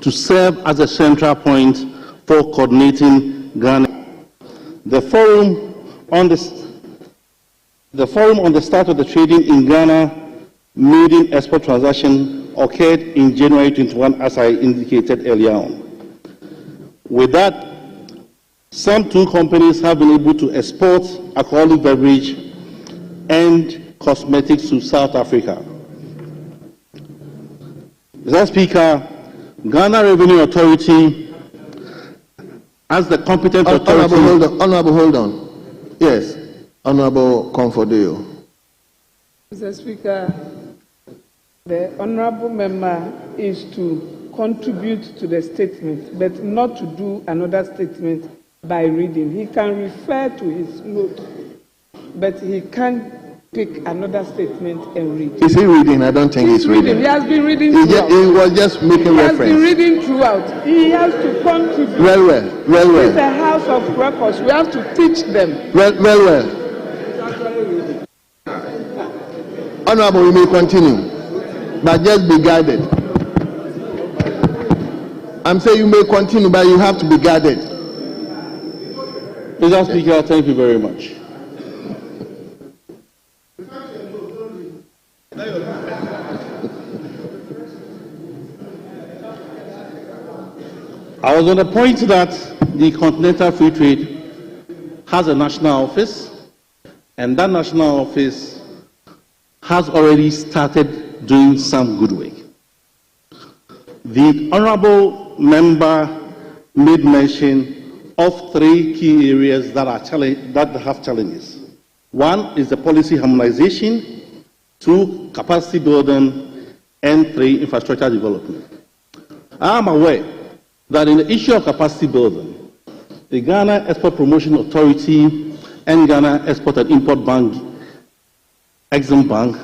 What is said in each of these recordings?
to serve as a central point for coordinating Ghana. The forum on the start of the trading in Ghana maiden export transaction occurred in January 21, as I indicated earlier on. With that, some 2 companies have been able to export alcoholic beverage and cosmetics to South Africa. Mr. Speaker, Ghana Revenue Authority, as the competent authority... Honorable, hold on. Yes, Honorable Comfortdale. Mr. Speaker, the honorable member is to contribute to the statement, but not to do another statement by reading. He can refer to his note, but he can't pick another statement and read. Is he reading? I don't think he's reading. He has been reading throughout. He was just making reference. He has been reading throughout. He has to contribute. Well. It's a house of records. We have to teach them. Well. Honorable, you may continue, but just be guided. I'm saying you may continue, but you have to be guided. Mr. Speaker, thank you very much. I was on the point that the Continental Free Trade has a national office, and that national office has already started doing some good work. The honorable member made mention of 3 key areas that have challenges. 1 is the policy harmonization, 2, capacity building, and 3, infrastructure development. I am aware that in the issue of capacity building, the Ghana Export Promotion Authority and Ghana Export and Import Bank, Exim Bank,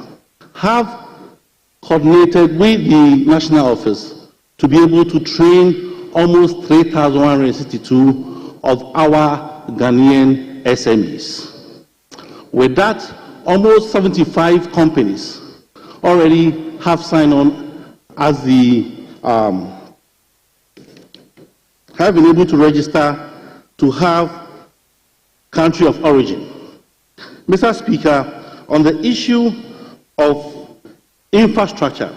have coordinated with the national office to be able to train almost 3,162 of our Ghanaian SMEs. With that, almost 75 companies already have signed on as have been able to register to have country of origin. Mr. Speaker, on the issue of infrastructure,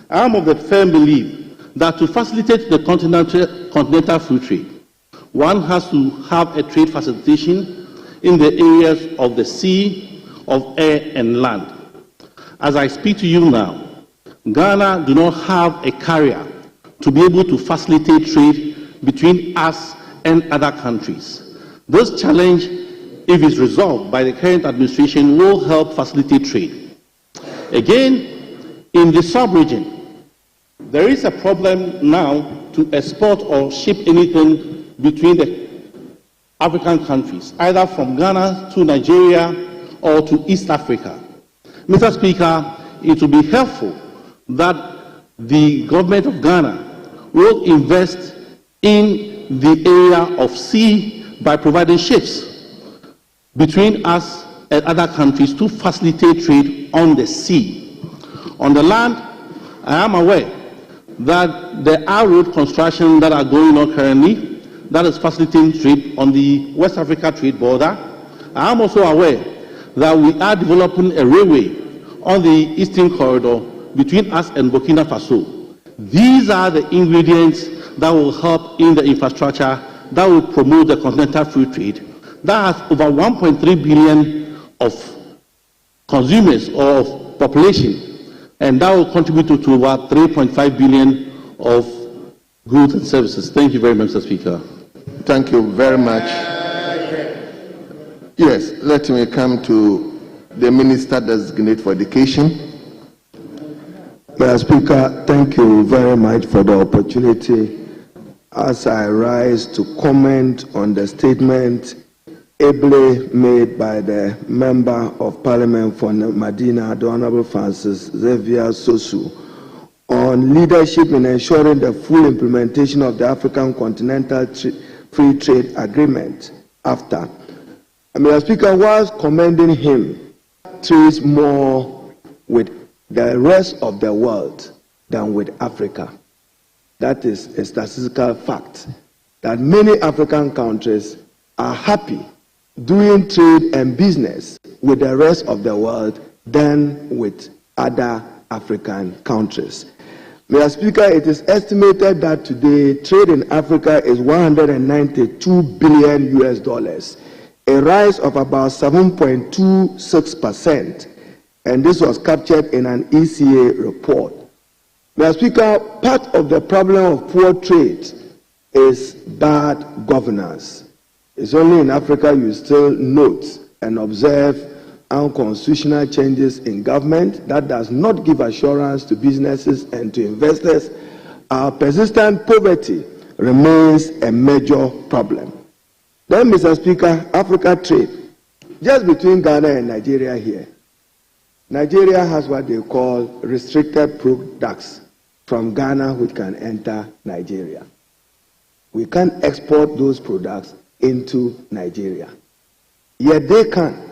I am of the firm belief that to facilitate the continental free trade, one has to have a trade facilitation in the areas of the sea, of air, and land. As I speak to you now, Ghana do not have a carrier to be able to facilitate trade between us and other countries. This challenge, if it's resolved by the current administration, will help facilitate trade. Again, in the sub-region, there is a problem now to export or ship anything between the African countries, either from Ghana to Nigeria or to East Africa. Mr. Speaker, it will be helpful that the government of Ghana will invest in the area of sea by providing ships between us and other countries to facilitate trade on the sea. On the land, I am aware that there are road construction that are going on currently that is facilitating trade on the West Africa trade border. I am also aware that we are developing a railway on the eastern corridor between us and Burkina Faso. These are the ingredients that will help in the infrastructure that will promote the continental free trade that has over 1.3 billion of consumers or of population, and that will contribute to about 3.5 billion of goods and services. Thank you very much, Mr. Speaker. Thank you very much. Yes, let me come to the Minister Designate for Education. Mr. Speaker, thank you very much for the opportunity as I rise to comment on the statement ably made by the Member of Parliament for Medina, the Honorable Francis Xavier Sosu, on leadership in ensuring the full implementation of the African Continental Free Trade Agreement, AFTA. Mr. Speaker, whilst commending him, trades more with the rest of the world than with Africa. that is a statistical fact, that many African countries are happy doing trade and business with the rest of the world than with other African countries. Mr. Speaker, it is estimated that today trade in Africa is $192 billion US, a rise of about 7.26%, and this was captured in an ECA report. Mr. Speaker, part of the problem of poor trade is bad governance. It's only in Africa you still note and observe unconstitutional changes in government that does not give assurance to businesses and to investors. Our persistent poverty remains a major problem. Then, Mr. Speaker, Africa trade, just between Ghana and Nigeria here, Nigeria has what they call restricted products from Ghana which can enter Nigeria. We can't export those products into Nigeria. Yet they can.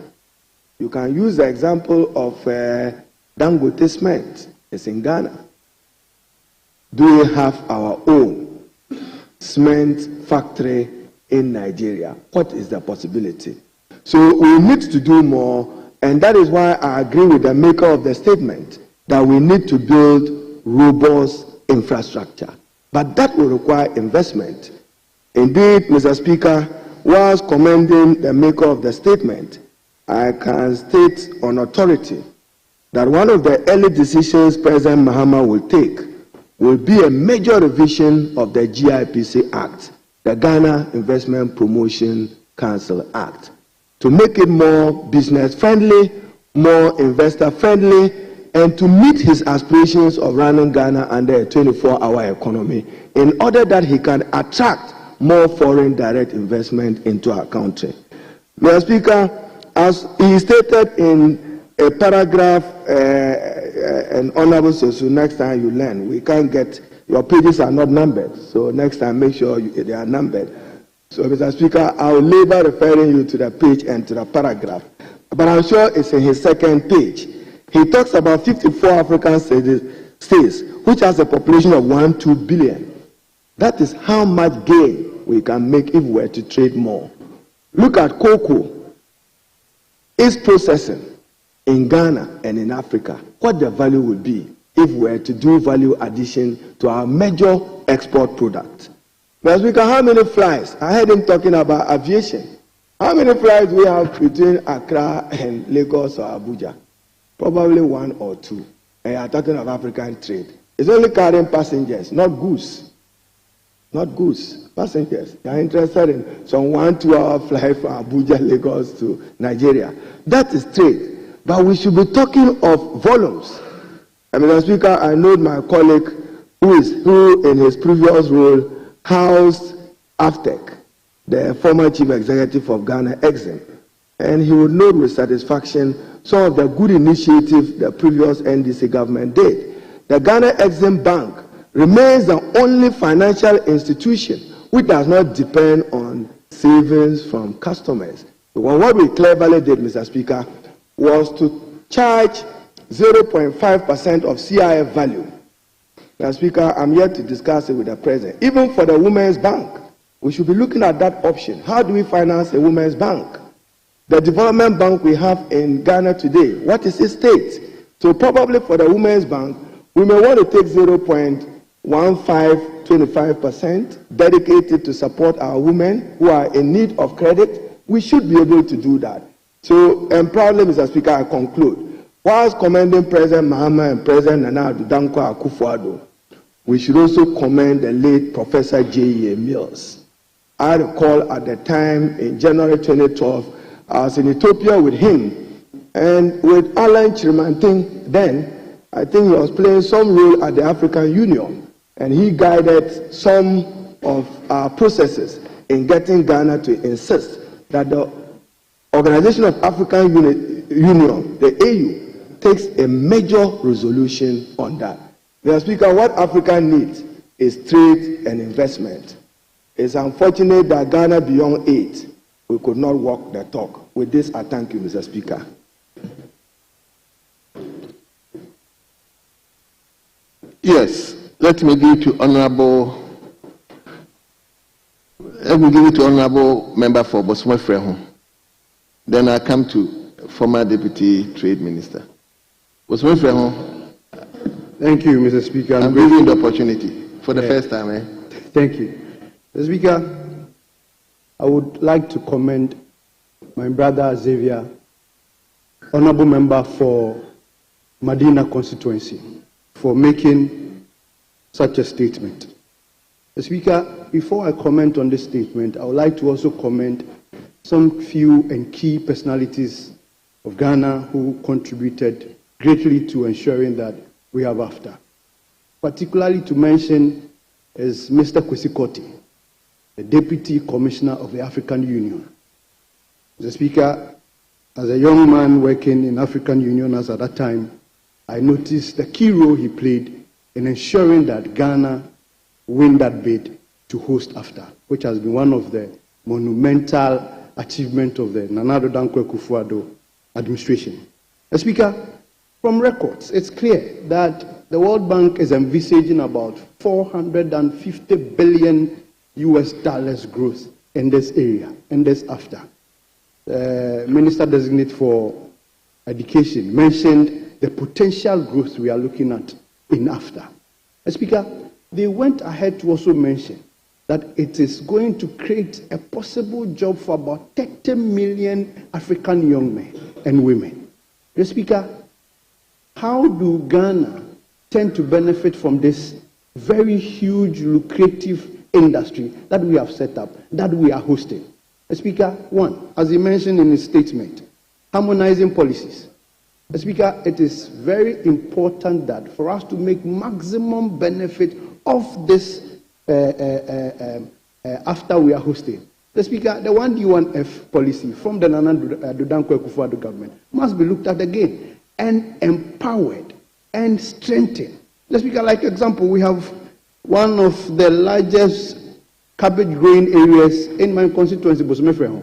You can use the example of Dangote cement. It's in Ghana. Do we have our own cement factory in Nigeria? What is the possibility? So we need to do more, and that is why I agree with the maker of the statement that we need to build robust infrastructure. But that will require investment. Indeed, Mr. Speaker, whilst commending the maker of the statement, I can state on authority that one of the early decisions President Mahama will take will be a major revision of the GIPC Act, the Ghana Investment Promotion Council Act, to make it more business-friendly, more investor-friendly, and to meet his aspirations of running Ghana under a 24-hour economy in order that he can attract more foreign direct investment into our country. Mr. Speaker, as he stated in a paragraph, and Honorable Sosu, next time you learn, we can't get, your pages are not numbered, so next time make sure they are numbered. So, Mr. Speaker, I will labor referring you to the page and to the paragraph, but I'm sure it's in his second page. He talks about 54 African states, which has a population of 2 billion. That is how much gain we can make if we were to trade more. Look at cocoa. Its processing in Ghana and in Africa, what the value would be if we were to do value addition to our major export product. Mr. Speaker, how many flights? I heard him talking about aviation. How many flights do we have between Accra and Lagos or Abuja? Probably 1 or 2. And you are talking of African trade. It's only carrying passengers, not goods. Not goods, passengers. They are interested in some 1-2 hour flight from Abuja, Lagos to Nigeria. That is trade. But we should be talking of volumes. Mr. Speaker, I know my colleague who in his previous role housed AFTEC, the former chief executive of Ghana Exim, and he would note with satisfaction some of the good initiatives the previous NDC government did. The Ghana Exim Bank remains the only financial institution which does not depend on savings from customers. Because what we cleverly did, Mr. Speaker, was to charge 0.5% of CIF value. Mr. Speaker, I'm here to discuss it with the President. Even for the Women's Bank, we should be looking at that option. How do we finance a Women's Bank? The development bank we have in Ghana today, what is its state? So probably for the Women's Bank, we may want to take 0.1525% dedicated to support our women who are in need of credit. We should be able to do that. So, and proudly, Mr. Speaker, I conclude. Whilst commending President Mahama and President Nana Addo Dankwa Akufo-Addo, we should also commend the late Professor J.E.A. Mills. I recall at the time in January 2012, I was in Ethiopia with him and with Alan Chirimantin then. I think he was playing some role at the African Union, and he guided some of our processes in getting Ghana to insist that the Organization of African Union, the AU, takes a major resolution on that. Mr. Speaker, what Africa needs is trade and investment. It's unfortunate that Ghana beyond 8, we could not walk the talk. With this, I thank you, Mr. Speaker. Yes, let me give it to Honorable Member for Bosmo Freho. Then I come to former Deputy Trade Minister. Bosmo Freho. Thank you, Mr. Speaker. I'm giving you the opportunity for the first time. Thank you. Mr. Speaker, I would like to commend my brother Xavier, Honorable Member for Medina constituency, for making such a statement. Mr. Speaker, before I comment on this statement, I would like to also commend some few and key personalities of Ghana who contributed greatly to ensuring that we have AFTA. Particularly to mention is Mr. Kwesi Kotey, the Deputy Commissioner of the African Union. Mr. Speaker, as a young man working in African Union as at that time, I noticed the key role he played in ensuring that Ghana win that bid to host AFTA, which has been one of the monumental achievements of the Nana Addo Dankwa Akufo-Addo administration. Mr. Speaker, from records, it's clear that the World Bank is envisaging about $450 billion growth in this area, in this AFTA. Minister Designate for Education mentioned the potential growth we are looking at in AFTA. Speaker, they went ahead to also mention that it is going to create a possible job for about 30 million African young men and women. Speaker, how do Ghana tend to benefit from this very huge, lucrative industry that we have set up, that we are hosting? Speaker, one, as he mentioned in his statement, harmonizing policies. Speaker, it is very important that for us to make maximum benefit of this after we are hosting. The Speaker, the 1D1F policy from the Nana Addo Dankwa Akufo-Addo government must be looked at again and empowered and strengthened. The Speaker, like example, we have one of the largest cabbage growing areas in my constituency, Bosome Freho.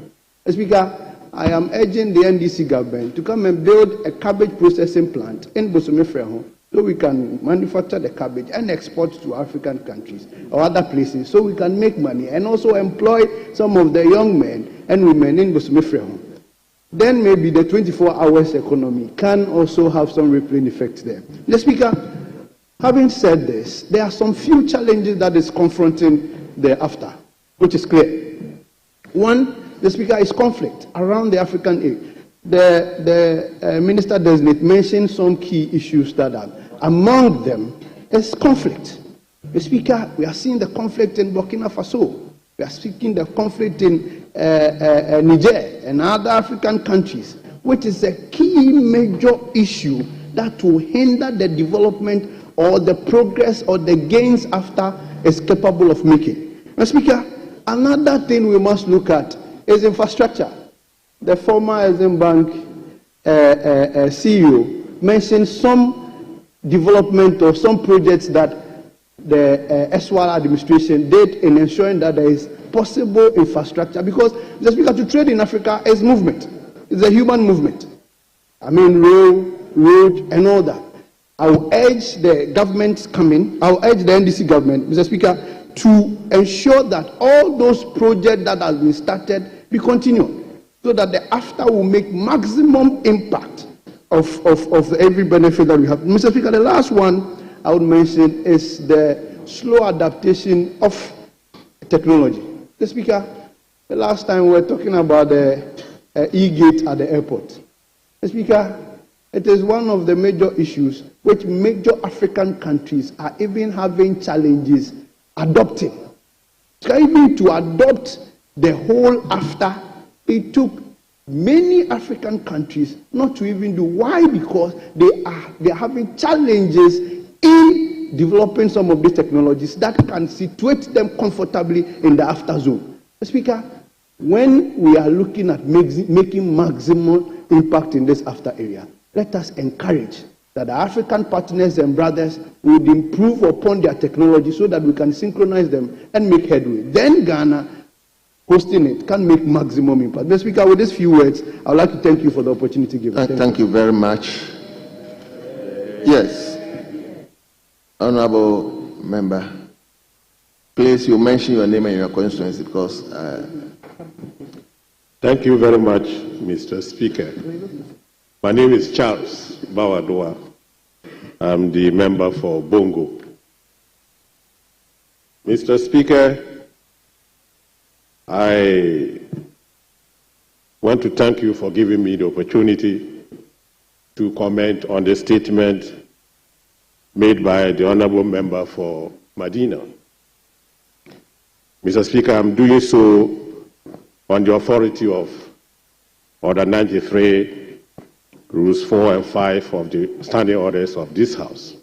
Speaker, I am urging the NDC government to come and build a cabbage processing plant in Bosome Freho so we can manufacture the cabbage and export to African countries or other places so we can make money and also employ some of the young men and women in Bosome Freho. Then maybe the 24 hours economy can also have some rippling effects there. The Speaker, having said this, there are some few challenges that is confronting the AFTA, which is clear. One, the Speaker, is conflict around the African area. The Minister Designate mentioned some key issues that are among them is conflict. The Speaker, we are seeing the conflict in Burkina Faso. We are seeing the conflict in Niger and other African countries, which is a key major issue that will hinder the development or the progress or the gains AFTA is capable of making. Mr. Speaker, another thing we must look at is infrastructure. The former Exim Bank CEO mentioned some development or some projects that the SWAL administration did in ensuring that there is possible infrastructure, because the Speaker, to trade in Africa is movement. It's a human movement. I mean, road, and all that. I will urge the government coming, I will urge the NDC government, Mr. Speaker, to ensure that all those projects that have been started be continued, so that the AFTA will make maximum impact of every benefit that we have. Mr. Speaker, the last one I would mention is the slow adaptation of technology. Mr. Speaker, the last time we were talking about the e-gate at the airport. Mr. Speaker, it is one of the major issues which major African countries are even having challenges adopting. Even to adopt the whole AFTA, it took many African countries not to even do. Why? Because they are having challenges in developing some of these technologies that can situate them comfortably in the AFTA zone. Speaker, when we are looking at making maximum impact in this AFTA area, let us encourage that our African partners and brothers would improve upon their technology so that we can synchronize them and make headway. Then Ghana, hosting it, can make maximum impact. Mr. Speaker, with these few words, I would like to thank you for the opportunity given. Thank you very much. Yes. Honorable member. Please, you mention your name and your constituency because... Thank you very much, Mr. Speaker. My name is Charles Bawadua. I'm the member for Bongo. Mr. Speaker, I want to thank you for giving me the opportunity to comment on the statement made by the Honorable Member for Medina. Mr. Speaker, I'm doing so on the authority of Order 93, Rules 4 and 5 of the standing orders of this House.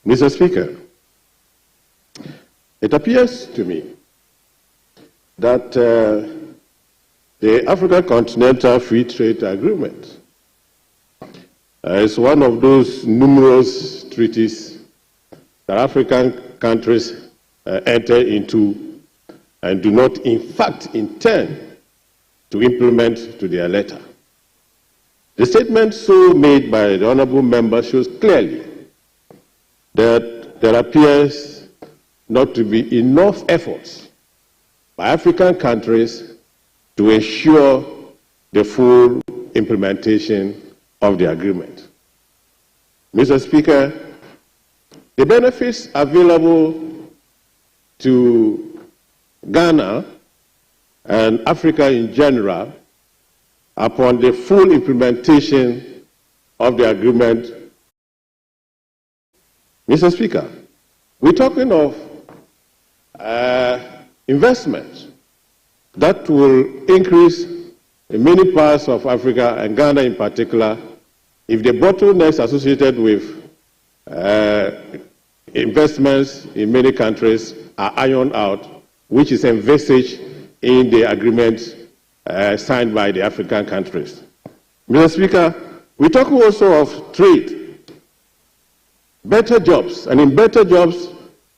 Mr. Speaker, it appears to me that the African Continental Free Trade Agreement is one of those numerous treaties that African countries enter into and do not in fact intend to implement to their letter. The statement so made by the Honourable Member shows clearly that there appears not to be enough efforts by African countries to ensure the full implementation of the agreement. Mr. Speaker, the benefits available to Ghana and Africa in general upon the full implementation of the agreement. Mr. Speaker, we're talking of investment that will increase in many parts of Africa and Ghana in particular if the bottlenecks associated with investments in many countries are ironed out, which is envisaged in the agreement signed by the African countries. Mr. Speaker, we talk also of trade, better jobs, and in better jobs,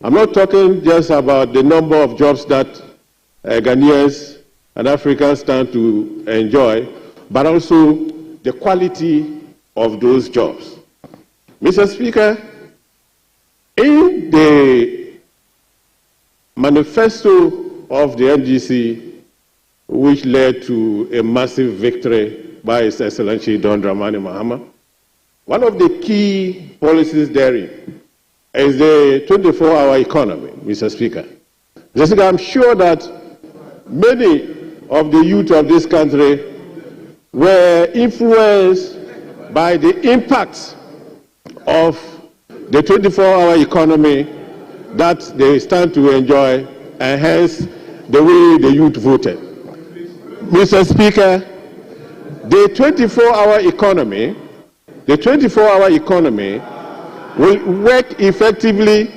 I'm not talking just about the number of jobs that Ghanaians and Africans stand to enjoy, but also the quality of those jobs. Mr. Speaker, in the manifesto of the NGC, which led to a massive victory by His Excellency Don Dramani Mahama, one of the key policies therein is the 24-hour economy, Mr. Speaker. Mr. Speaker, I'm sure that many of the youth of this country were influenced by the impact of the 24-hour economy that they stand to enjoy, and hence the way the youth voted. Mr. Speaker, the 24-hour economy will work effectively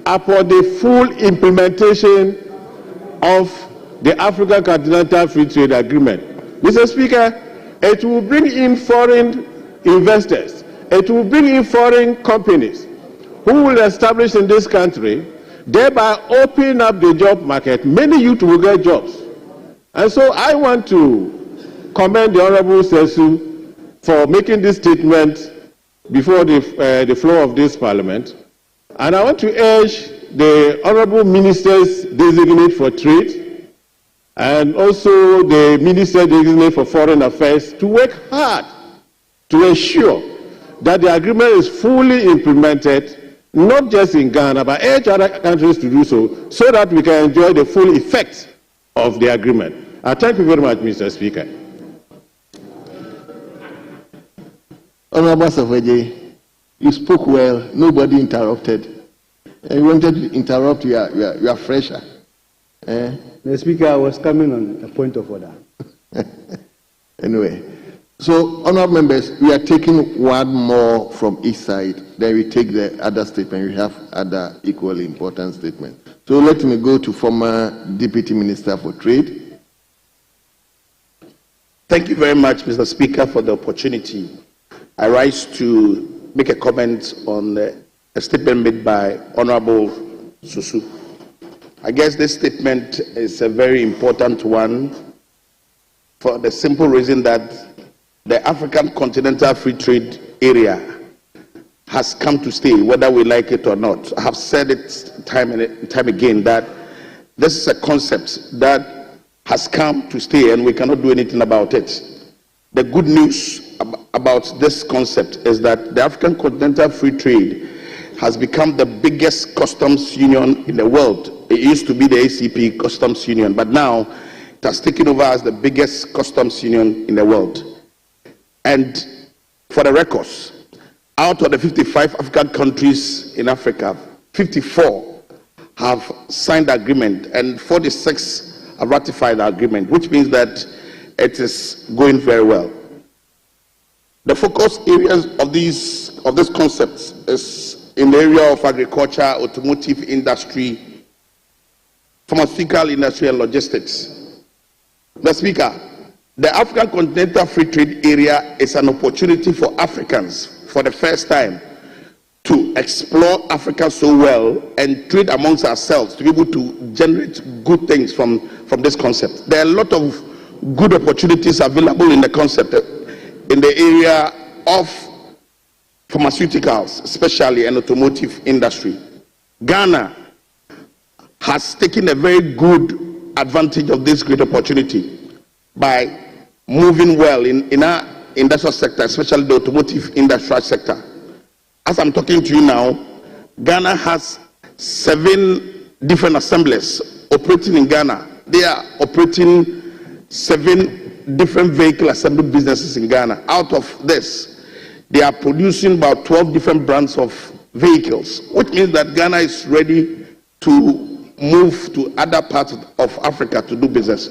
upon the full implementation of the African Continental Free Trade Agreement. Mr. Speaker, it will bring in foreign investors. It will bring in foreign companies who will establish in this country, thereby opening up the job market. Many youth will get jobs. And so I want to commend the Honorable Sesu for making this statement before the floor of this Parliament. And I want to urge the Honorable Ministers Designate for Trade and also the Minister Designate for Foreign Affairs to work hard to ensure that the agreement is fully implemented, not just in Ghana, but urge other countries to do so, so that we can enjoy the full effect of the agreement. Thank you very much, Mr. Speaker. Honorable Safeji, you spoke well, nobody interrupted. And you wanted to interrupt, you are fresher. The Speaker, I was coming on a point of order. Anyway, so honorable members, we are taking one more from each side, then we take the other statement. We have other equally important statements. So let me go to former Deputy Minister for Trade. Thank you very much, Mr. Speaker, for the opportunity. I rise to make a comment on a statement made by Honorable Susu. I guess this statement is a very important one for the simple reason that the African Continental Free Trade Area has come to stay, whether we like it or not. I have said it time and time again that this is a concept that has come to stay and we cannot do anything about it. The good news about this concept is that the African Continental Free Trade has become the biggest customs union in the world. It used to be the ACP Customs Union, but now it has taken over as the biggest customs union in the world. And for the records, out of the 55 African countries in Africa, 54 have signed the agreement and 46 have ratified the agreement, which means that it is going very well. The focus areas of this concept is in the area of agriculture, automotive industry, pharmaceutical industry, and logistics. The Speaker, the African Continental Free Trade Area is an opportunity for Africans for the first time to explore Africa so well and trade amongst ourselves to be able to generate good things from this concept. There are a lot of good opportunities available in the concept in the area of pharmaceuticals, especially and automotive industry. Ghana has taken a very good advantage of this great opportunity by moving well in our industrial sector, especially the automotive industrial sector. As I'm talking to you now, Ghana has 7 different assemblies operating in Ghana. They are operating 7 different vehicle assembly businesses in Ghana. Out of this, they are producing about 12 different brands of vehicles, which means that Ghana is ready to move to other parts of Africa to do business.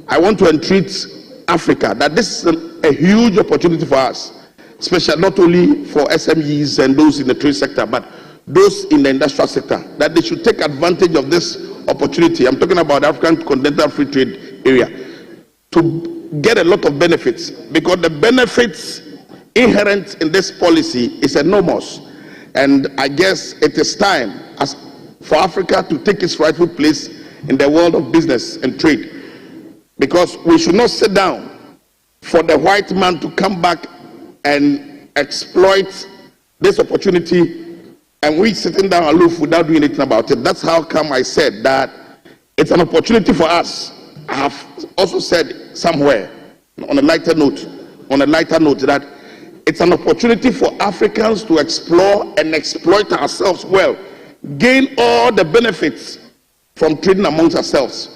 I want to entreat Africa that this is a huge opportunity for us, especially not only for SMEs and those in the trade sector, but those in the industrial sector, that they should take advantage of this opportunity. I'm talking about the African Continental Free Trade Area, to get a lot of benefits, because the benefits inherent in this policy is enormous. And I guess it is time for Africa to take its rightful place in the world of business and trade, because we should not sit down for the white man to come back and exploit this opportunity and we sitting down aloof without doing anything about it. That's how come I said that it's an opportunity for us. I have also said somewhere on a lighter note that it's an opportunity for Africans to explore and exploit ourselves well, gain all the benefits from trading amongst ourselves.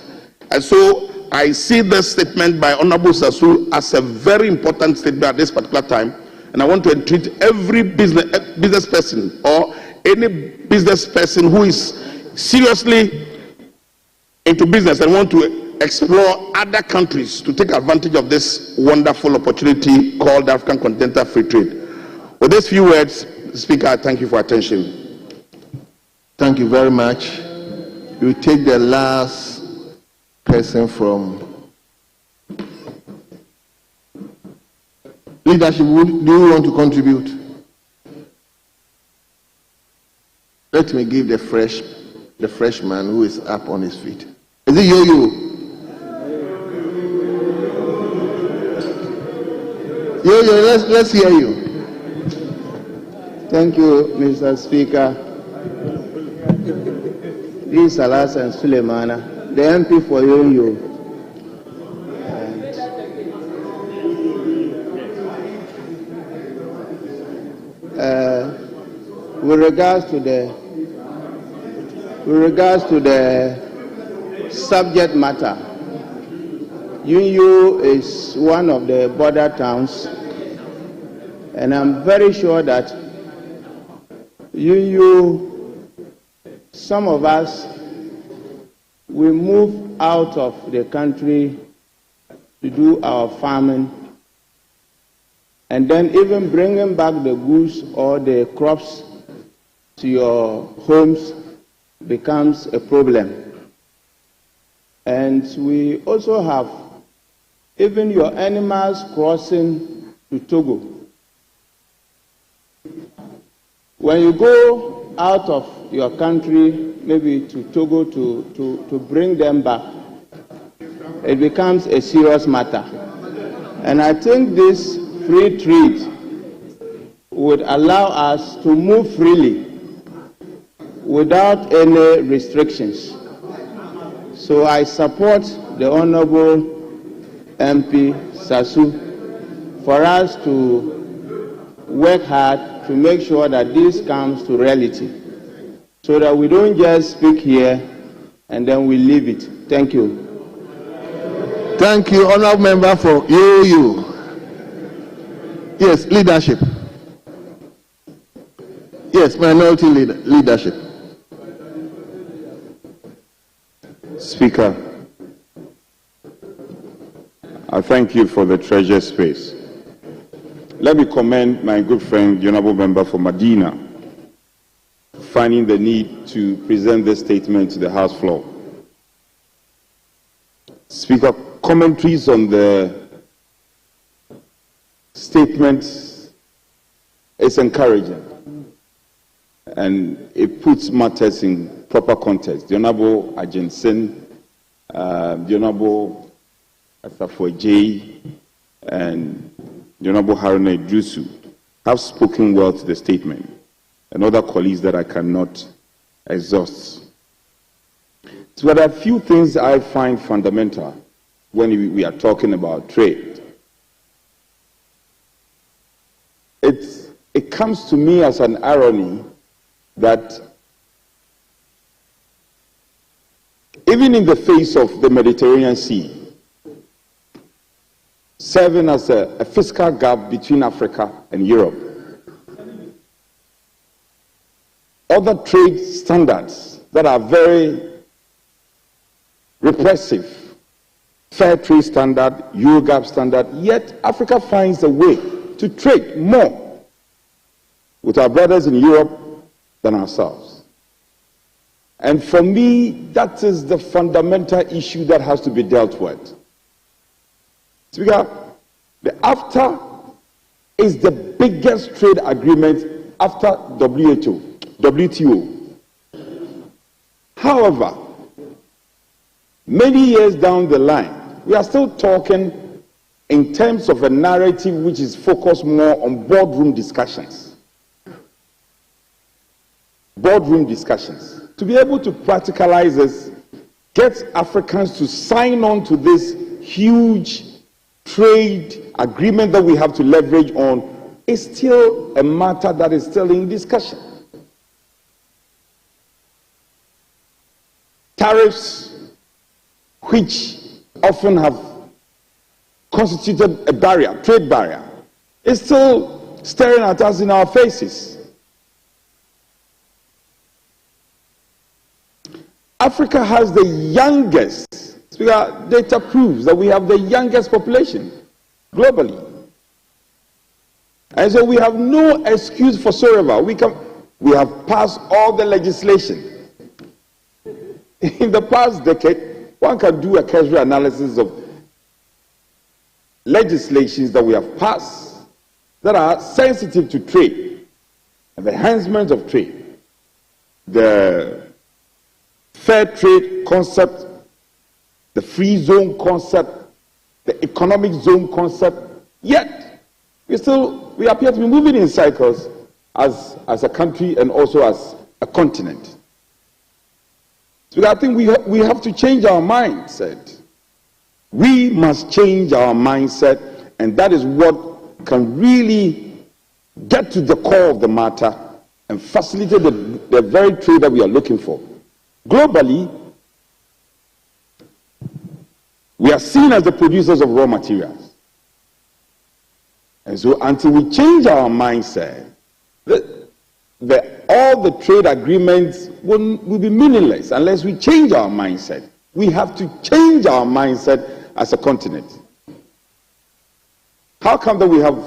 And so I see this statement by Honorable Sasu as a very important statement at this particular time, and I want to entreat every business person or any business person who is seriously into business and want to explore other countries to take advantage of this wonderful opportunity called the African Continental Free Trade. With these few words, Speaker, I thank you for attention. Thank you very much. We take the last person from leadership. Do you want to contribute? Let me give the freshman who is up on his feet. Is it Yo-Yo? Yo-Yo, let's hear you. Thank you, Mr. Speaker. This is Salas and Suleimana, the MP for Yo-Yo. With regards to the subject matter, Yo-Yo is one of the border towns, and I'm very sure that Yo-Yo, some of us, we move out of the country to do our farming, and then even bringing back the goods or the crops to your homes becomes a problem. And we also have even your animals crossing to Togo. When you go out of your country, maybe to Togo, to bring them back, it becomes a serious matter. And I think this free trade would allow us to move freely without any restrictions. So I support the Honorable MP Sasu for us to work hard to make sure that this comes to reality, so that we don't just speak here and then we leave it. Thank you. Thank you, Honourable Member, for you. Yes, leadership. Yes, minority leadership. Speaker, I thank you for the treasure space. Let me commend my good friend, the Honourable Member for Medina, finding the need to present this statement to the House floor. Speaker, commentaries on the statement is encouraging, and it puts matters in proper context. The Honourable Ajensen, the Honourable Asafo-Ejei, and the Honourable Haruna Idrisu have spoken well to the statement, and other colleagues that I cannot exhaust. So there are a few things I find fundamental when we are talking about trade. It comes to me as an irony that even in the face of the Mediterranean Sea, serving as a fiscal gap between Africa and Europe, other trade standards that are very repressive, fair trade standard, Eurogap standard, yet Africa finds a way to trade more with our brothers in Europe than ourselves. And for me, that is the fundamental issue that has to be dealt with. Speaker, the AFTA is the biggest trade agreement after WTO. However, many years down the line, we are still talking in terms of a narrative which is focused more on boardroom discussions. Boardroom discussions. To be able to practicalize this, get Africans to sign on to this huge trade agreement that we have to leverage on is still a matter that is still in discussion. Tariffs, which often have constituted a barrier, trade barrier, is still staring at us in our faces. Africa has the youngest, data proves that we have the youngest population globally. And so we have no excuse whatsoever. We have passed all the legislation. In the past decade, one can do a casual analysis of legislations that we have passed that are sensitive to trade and the enhancement of trade. The fair trade concept, the free zone concept, the economic zone concept, yet we appear to be moving in cycles as a country and also as a continent. So I think we have to change our mindset. We must change our mindset, and that is what can really get to the core of the matter and facilitate the very trade that we are looking for. Globally, we are seen as the producers of raw materials. And so until we change our mindset, all the trade agreements will be meaningless unless we change our mindset. We have to change our mindset as a continent. How come that we have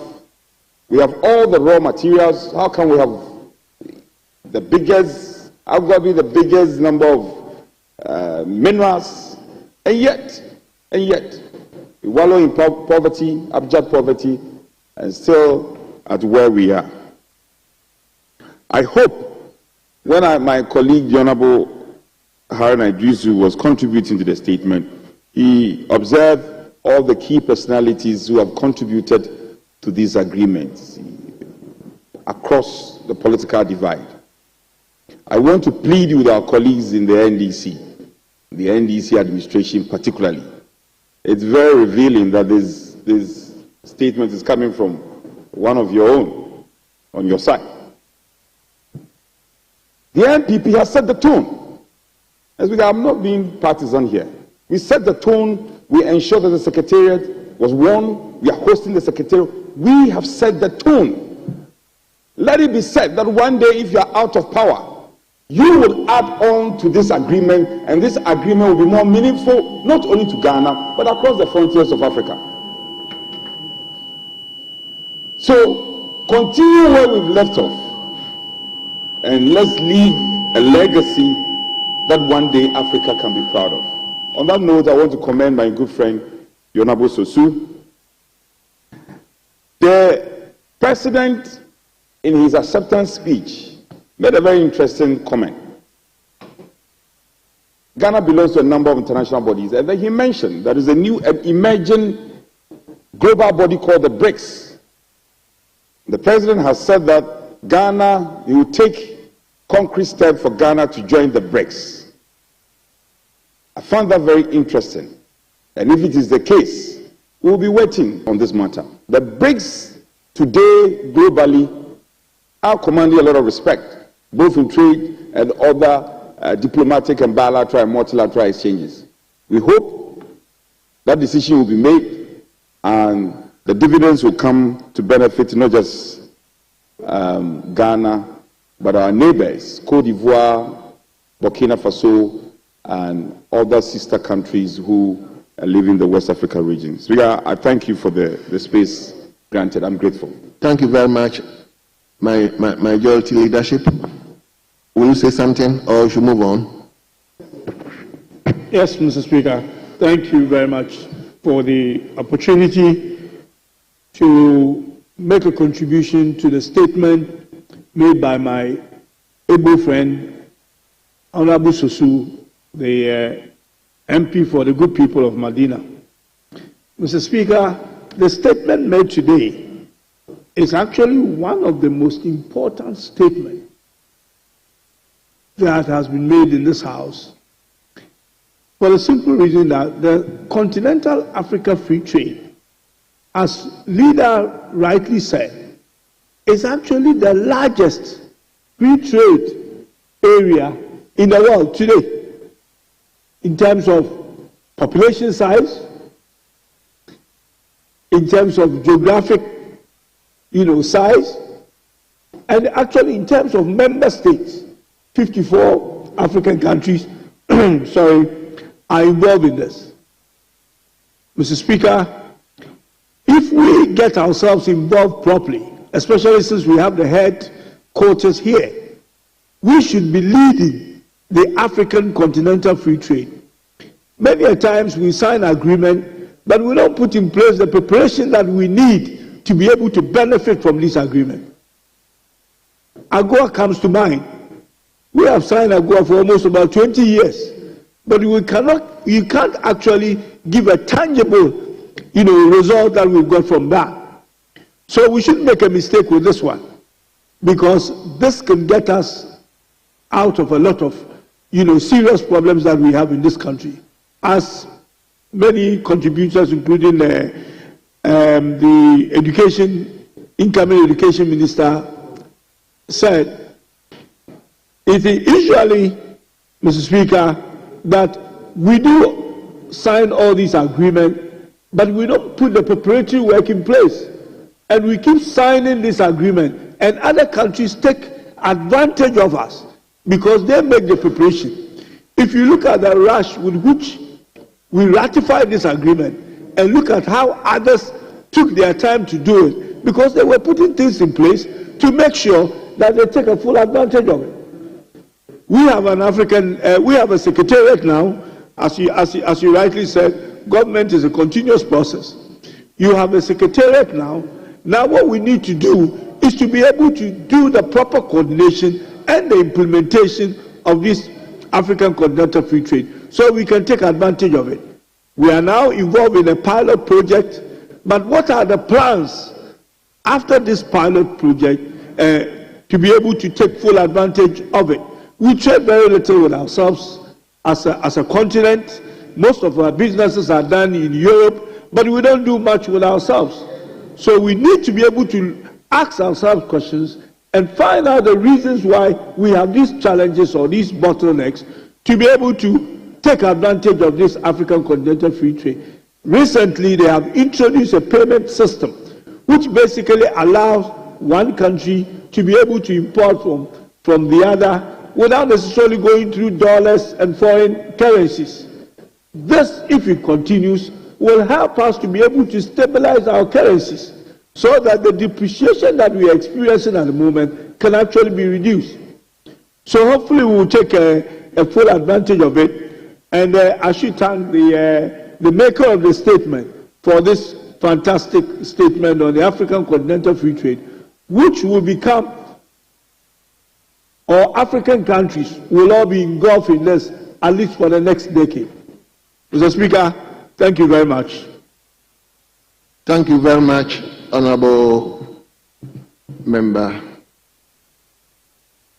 all the raw materials? How come we have the biggest, arguably the biggest number of minerals, and yet we wallow in poverty, abject poverty, and still at where we are? I hope when my colleague, the Honourable Haruna Idrisu, was contributing to the statement, he observed all the key personalities who have contributed to these agreements. across the political divide. I want to plead with our colleagues in the NDC administration particularly. It's very revealing that this statement is coming from one of your own on your side. The NPP has set the tone. As we, I'm not being partisan here. We set the tone. We ensured that the Secretariat was won. We are hosting the Secretariat. We have set the tone. Let it be said that one day, if you are out of power, you will add on to this agreement, and this agreement will be more meaningful, not only to Ghana, but across the frontiers of Africa. So, continue where we've left off, and let's leave a legacy that one day Africa can be proud of. On that note, I want to commend my good friend, Honorable Sosu. The President, in his acceptance speech, made a very interesting comment. Ghana belongs to a number of international bodies, and then he mentioned there is a new emerging global body called the BRICS. The President has said that Ghana, he will take concrete steps for Ghana to join the BRICS. I found that very interesting. And if it is the case, we will be waiting on this matter. The BRICS today, globally, are commanding a lot of respect, both in trade and other diplomatic and bilateral and multilateral exchanges. We hope that decision will be made and the dividends will come to benefit not just Ghana, but our neighbors, Côte d'Ivoire, Burkina Faso, and other sister countries who live in the West Africa region. So I thank you for the space granted. I'm grateful. Thank you very much, my majority leadership. Will you say something or should move on? Yes, Mr. Speaker. Thank you very much for the opportunity to make a contribution to the statement made by my able friend, Honorable Sosu, the MP for the good people of Medina. Mr. Speaker, the statement made today is actually one of the most important statements that has been made in this House, for the simple reason that the Continental Africa Free Trade, as leader rightly said, is actually the largest free trade area in the world today, in terms of population size, in terms of geographic, size, and actually in terms of member states. 54 African countries, are involved in this. Mr. Speaker, if we get ourselves involved properly, especially since we have the headquarters here, we should be leading the African continental free trade. Many a times we sign an agreement, but we don't put in place the preparation that we need to be able to benefit from this agreement. AGOA comes to mind. We have signed AGOA for almost about 20 years, but you can't actually give a tangible, result that we've got from that. So we shouldn't make a mistake with this one, because this can get us out of a lot of, serious problems that we have in this country. As many contributors, including the incoming education minister, said, it is usually, Mr. Speaker, that we do sign all these agreements, but we don't put the preparatory work in place. And we keep signing this agreement, and other countries take advantage of us because they make the preparation. If you look at the rush with which we ratified this agreement, and look at how others took their time to do it, because they were putting things in place to make sure that they take a full advantage of it. We have we have a secretariat now, as you rightly said. Government is a continuous process. You have a secretariat now. Now what we need to do is to be able to do the proper coordination and the implementation of this African Continental Free Trade, so we can take advantage of it. We are now involved in a pilot project, but what are the plans after this pilot project, to be able to take full advantage of it. We trade very little with ourselves as a continent. Most of our businesses are done in Europe, but we don't do much with ourselves. So we need to be able to ask ourselves questions and find out the reasons why we have these challenges or these bottlenecks to be able to take advantage of this African continental free trade. Recently, they have introduced a payment system which basically allows one country to be able to import from the other without necessarily going through dollars and foreign currencies. This, if it continues, will help us to be able to stabilize our currencies so that the depreciation that we are experiencing at the moment can actually be reduced. So hopefully we will take a full advantage of it. And I should thank the maker of the statement for this fantastic statement on the African continental free trade, which will become, or African countries will all be engulfed in this, at least for the next decade. Mr. Speaker, thank you very much. Thank you very much, Honorable Member.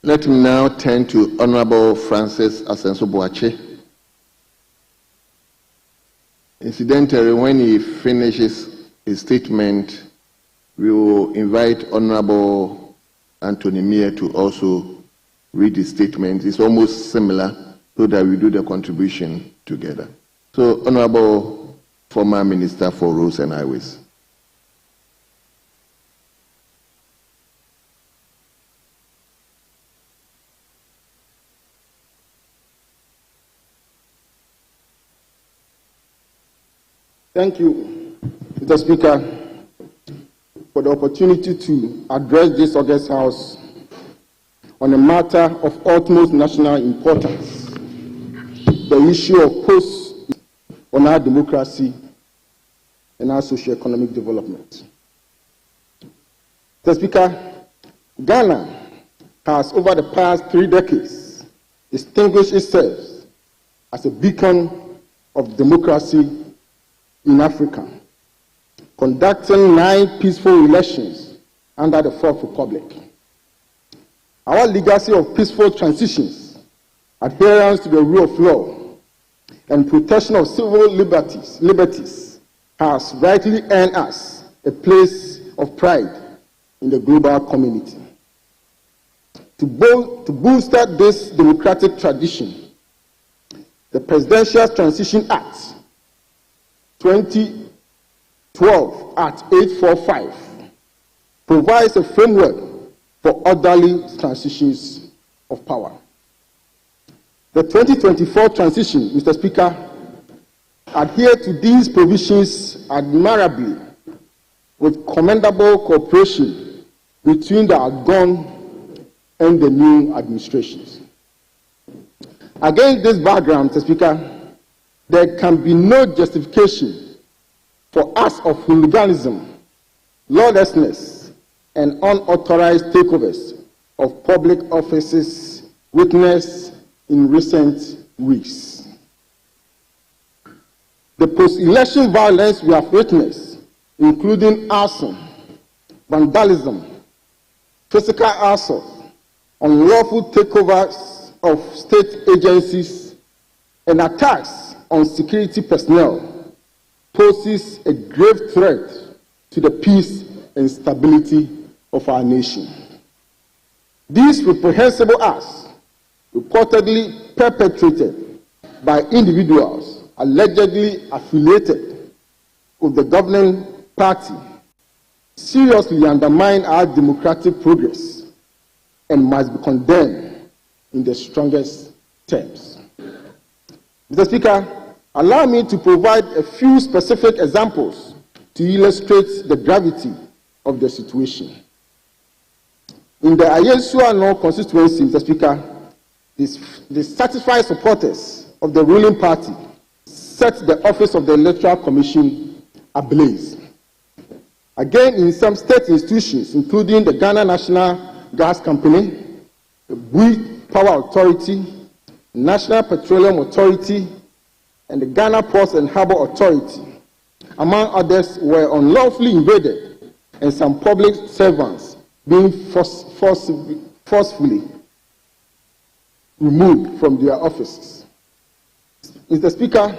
Let me now turn to Honorable Francis Asenso-Boakye. Incidentally, when he finishes his statement, we will invite Honorable Anthony Mie to also read his statement. It's almost similar, so that we do the contribution together. So, Honorable Former Minister for Roads and Highways. Thank you, Mr. Speaker, for the opportunity to address this August House on a matter of utmost national importance, the issue of posts on our democracy and our socio-economic development. Mr. Speaker, Ghana has, over the past 3 decades, distinguished itself as a beacon of democracy in Africa, conducting 9 peaceful elections under the Fourth Republic. Our legacy of peaceful transitions, adherence to the rule of law, and protection of civil liberties has rightly earned us a place of pride in the global community. To bolster this democratic tradition, the Presidential Transition Act 2012 Act 845 provides a framework for orderly transitions of power. The 2024 transition, Mr. Speaker, adhered to these provisions admirably with commendable cooperation between the outgone and the new administrations. Against this background, Mr. Speaker, there can be no justification for acts of hooliganism, lawlessness, and unauthorized takeovers of public offices witnessed in recent weeks. The post-election violence we have witnessed, including arson, vandalism, physical assault, unlawful takeovers of state agencies, and attacks on security personnel, poses a grave threat to the peace and stability of our nation. These reprehensible acts, reportedly perpetrated by individuals allegedly affiliated with the governing party, seriously undermine our democratic progress and must be condemned in the strongest terms. Mr. Speaker, allow me to provide a few specific examples to illustrate the gravity of the situation. In the Ayesuano constituency, Mr. Speaker, the satisfied supporters of the ruling party set the office of the Electoral Commission ablaze. Again, in some state institutions, including the Ghana National Gas Company, the Bui Power Authority, National Petroleum Authority, and the Ghana Ports and Harbour Authority, among others, were unlawfully invaded, and some public servants being forcefully removed from their offices. Mr. Speaker,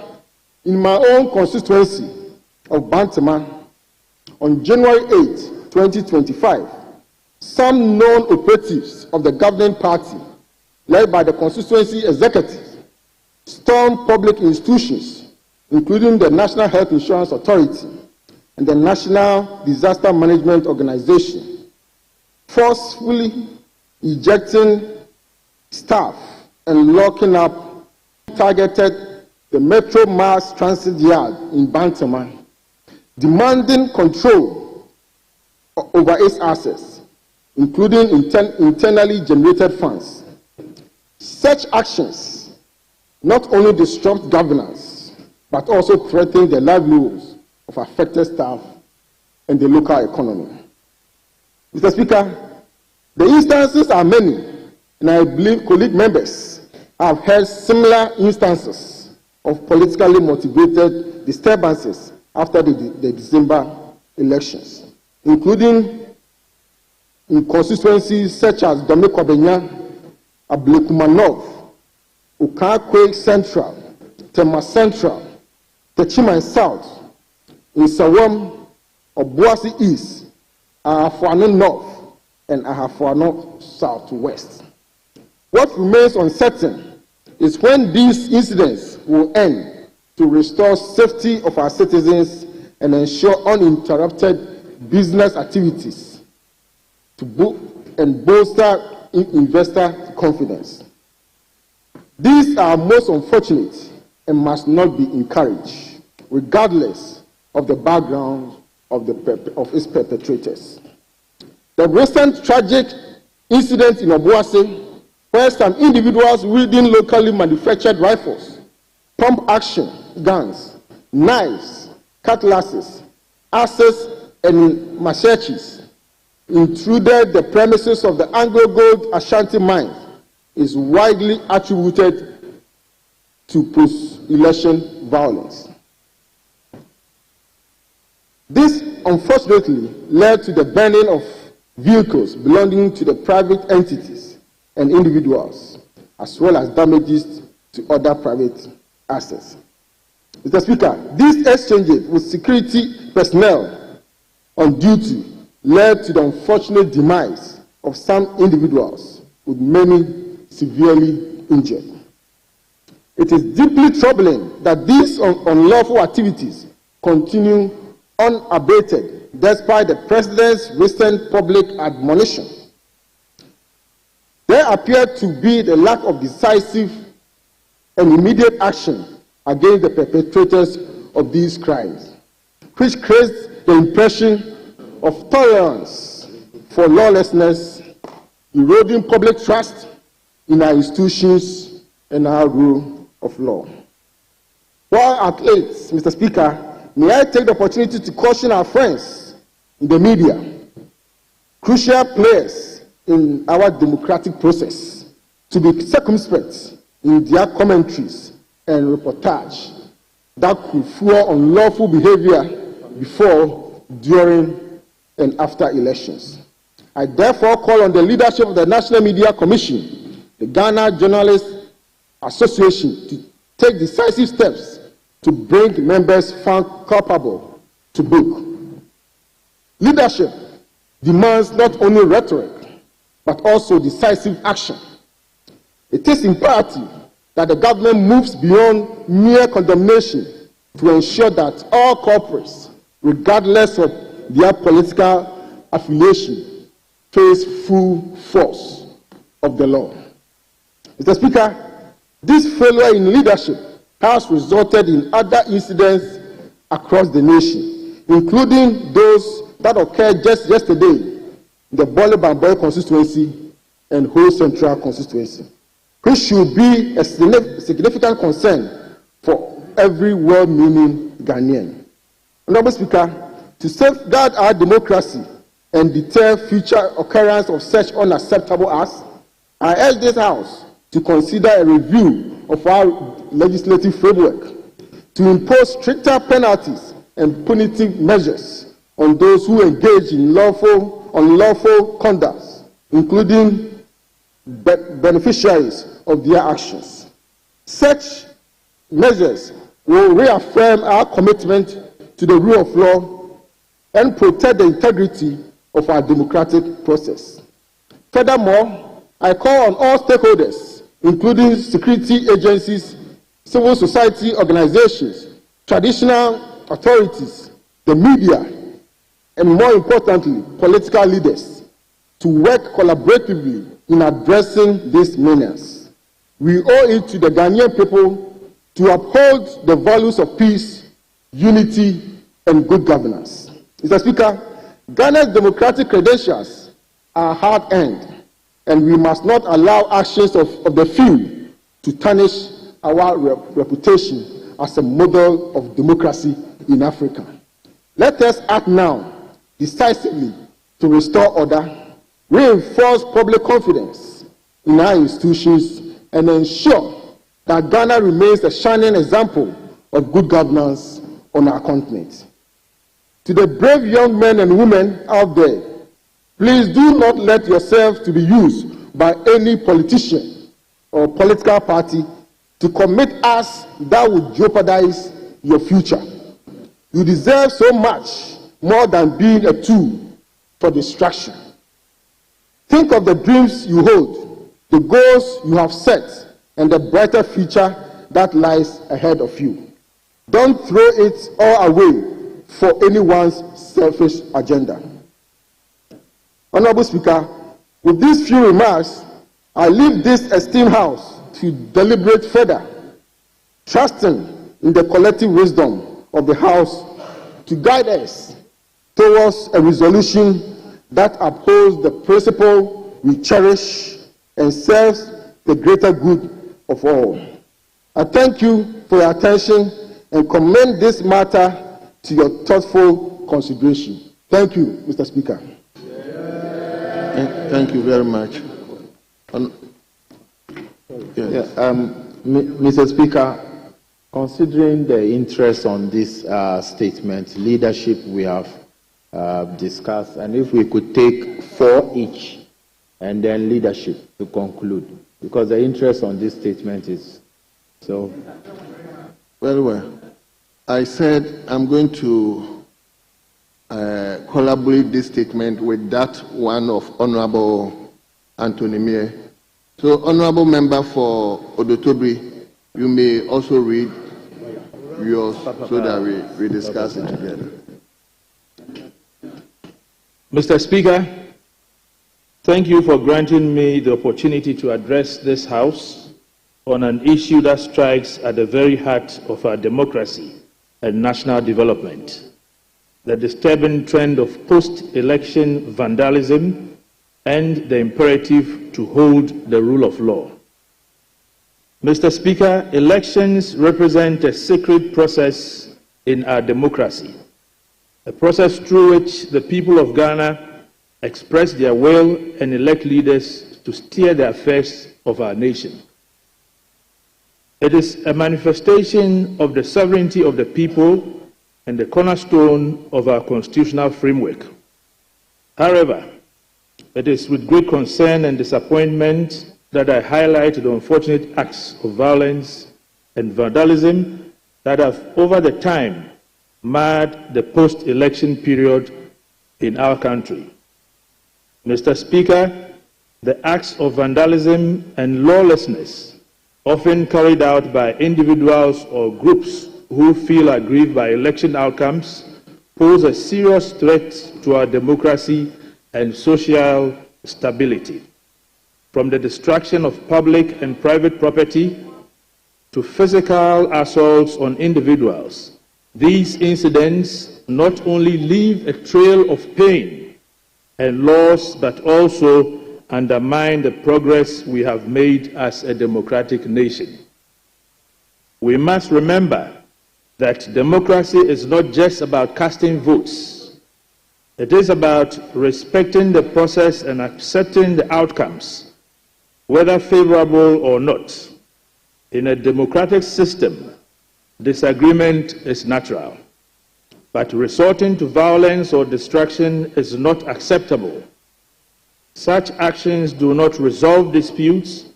in my own constituency of Bantama, on January 8, 2025, some known operatives of the governing party, led by the constituency executive, stormed public institutions, including the National Health Insurance Authority and the National Disaster Management Organization, forcefully ejecting staff and locking up, targeted the Metro Mass Transit Yard in Bantama, demanding control over its assets, including internally generated funds. Such actions not only disrupt governance, but also threaten the livelihoods of affected staff and the local economy. Mr. Speaker, the instances are many, and I believe colleague members have heard similar instances of politically motivated disturbances after the December elections, including in constituencies such as Domekobenya, Ablekumanov, Ukakwe Central, Tema Central, Techiman South, in Sawam, Obuasi East, Ahafuano North, and Ahafuano Southwest. What remains uncertain is when these incidents will end to restore safety of our citizens and ensure uninterrupted business activities to bolster investor confidence. These are most unfortunate and must not be encouraged, regardless of the background of its perpetrators. The recent tragic incident in Obuasi, where some individuals wielding locally manufactured rifles, pump action guns, knives, cutlasses, axes, and machetes intruded the premises of the Anglo Gold Ashanti mine, is widely attributed to post-election violence. This unfortunately led to the burning of vehicles belonging to the private entities and individuals, as well as damages to other private assets. Mr. Speaker, these exchanges with security personnel on duty led to the unfortunate demise of some individuals, with many severely injured. It is deeply troubling that these unlawful activities continue unabated despite the President's recent public admonition. There appeared to be the lack of decisive and immediate action against the perpetrators of these crimes, which creates the impression of tolerance for lawlessness, eroding public trust in our institutions and our rule of law. While at length, Mr. Speaker, may I take the opportunity to caution our friends in the media, crucial players in our democratic process, to be circumspect in their commentaries and reportage that could fuel unlawful behavior before, during, and after elections. I therefore call on the leadership of the National Media Commission, the Ghana Journalists Association, to take decisive steps to bring members found culpable to book. Leadership demands not only rhetoric, but also decisive action. It is imperative that the government moves beyond mere condemnation to ensure that all culprits, regardless of their political affiliation, face full force of the law. Mr. Speaker, this failure in leadership has resulted in other incidents across the nation, including those that occurred just yesterday in the Bole Bamboy constituency and Ho Central constituency, which should be a significant concern for every well-meaning Ghanaian. Honorable Speaker, to safeguard our democracy and deter future occurrence of such unacceptable acts, I urge this House to consider a review of our legislative framework to impose stricter penalties and punitive measures on those who engage in lawful unlawful conduct, including beneficiaries of their actions. Such measures will reaffirm our commitment to the rule of law and protect the integrity of our democratic process. Furthermore, I call on all stakeholders, including security agencies, civil society organizations, traditional authorities, the media, and more importantly, political leaders, to work collaboratively in addressing these menace. We owe it to the Ghanaian people to uphold the values of peace, unity, and good governance. Mr. Speaker, Ghana's democratic credentials are hard-earned, and we must not allow actions of the few to tarnish our reputation as a model of democracy in Africa. Let us act now decisively to restore order, reinforce public confidence in our institutions, and ensure that Ghana remains a shining example of good governance on our continent. To the brave young men and women out there, please do not let yourself to be used by any politician or political party to commit acts that would jeopardize your future. You deserve so much more than being a tool for distraction. Think of the dreams you hold, the goals you have set, and the brighter future that lies ahead of you. Don't throw it all away for anyone's selfish agenda. Honorable Speaker, with these few remarks, I leave this esteemed House to deliberate further, trusting in the collective wisdom of the House to guide us towards a resolution that upholds the principle we cherish and serves the greater good of all. I thank you for your attention and commend this matter to your thoughtful consideration. Thank you, Mr. Speaker. Thank you very much. Mr. Speaker, considering the interest on this statement, leadership we have discussed, and if we could take 4 each, and then leadership to conclude, because the interest on this statement is so. Very well. I said I'm going to collaborate this statement with that one of Honorable Anthony Mie. So, Honorable Member for Odotobri, you may also read yours so that we discuss it together. Mr. Speaker, thank you for granting me the opportunity to address this House on an issue that strikes at the very heart of our democracy and national development, the disturbing trend of post-election vandalism and the imperative to hold the rule of law. Mr. Speaker, elections represent a sacred process in our democracy, a process through which the people of Ghana express their will and elect leaders to steer the affairs of our nation. It is a manifestation of the sovereignty of the people and the cornerstone of our constitutional framework. However, it is with great concern and disappointment that I highlight the unfortunate acts of violence and vandalism that have, over the time, marred the post-election period in our country. Mr. Speaker, the acts of vandalism and lawlessness often carried out by individuals or groups who feel aggrieved by election outcomes pose a serious threat to our democracy and social stability. From the destruction of public and private property to physical assaults on individuals, these incidents not only leave a trail of pain and loss, but also undermine the progress we have made as a democratic nation. We must remember that democracy is not just about casting votes. It is about respecting the process and accepting the outcomes, whether favorable or not. In a democratic system, disagreement is natural. but resorting to violence or destruction is not acceptable. Such actions do not resolve disputes,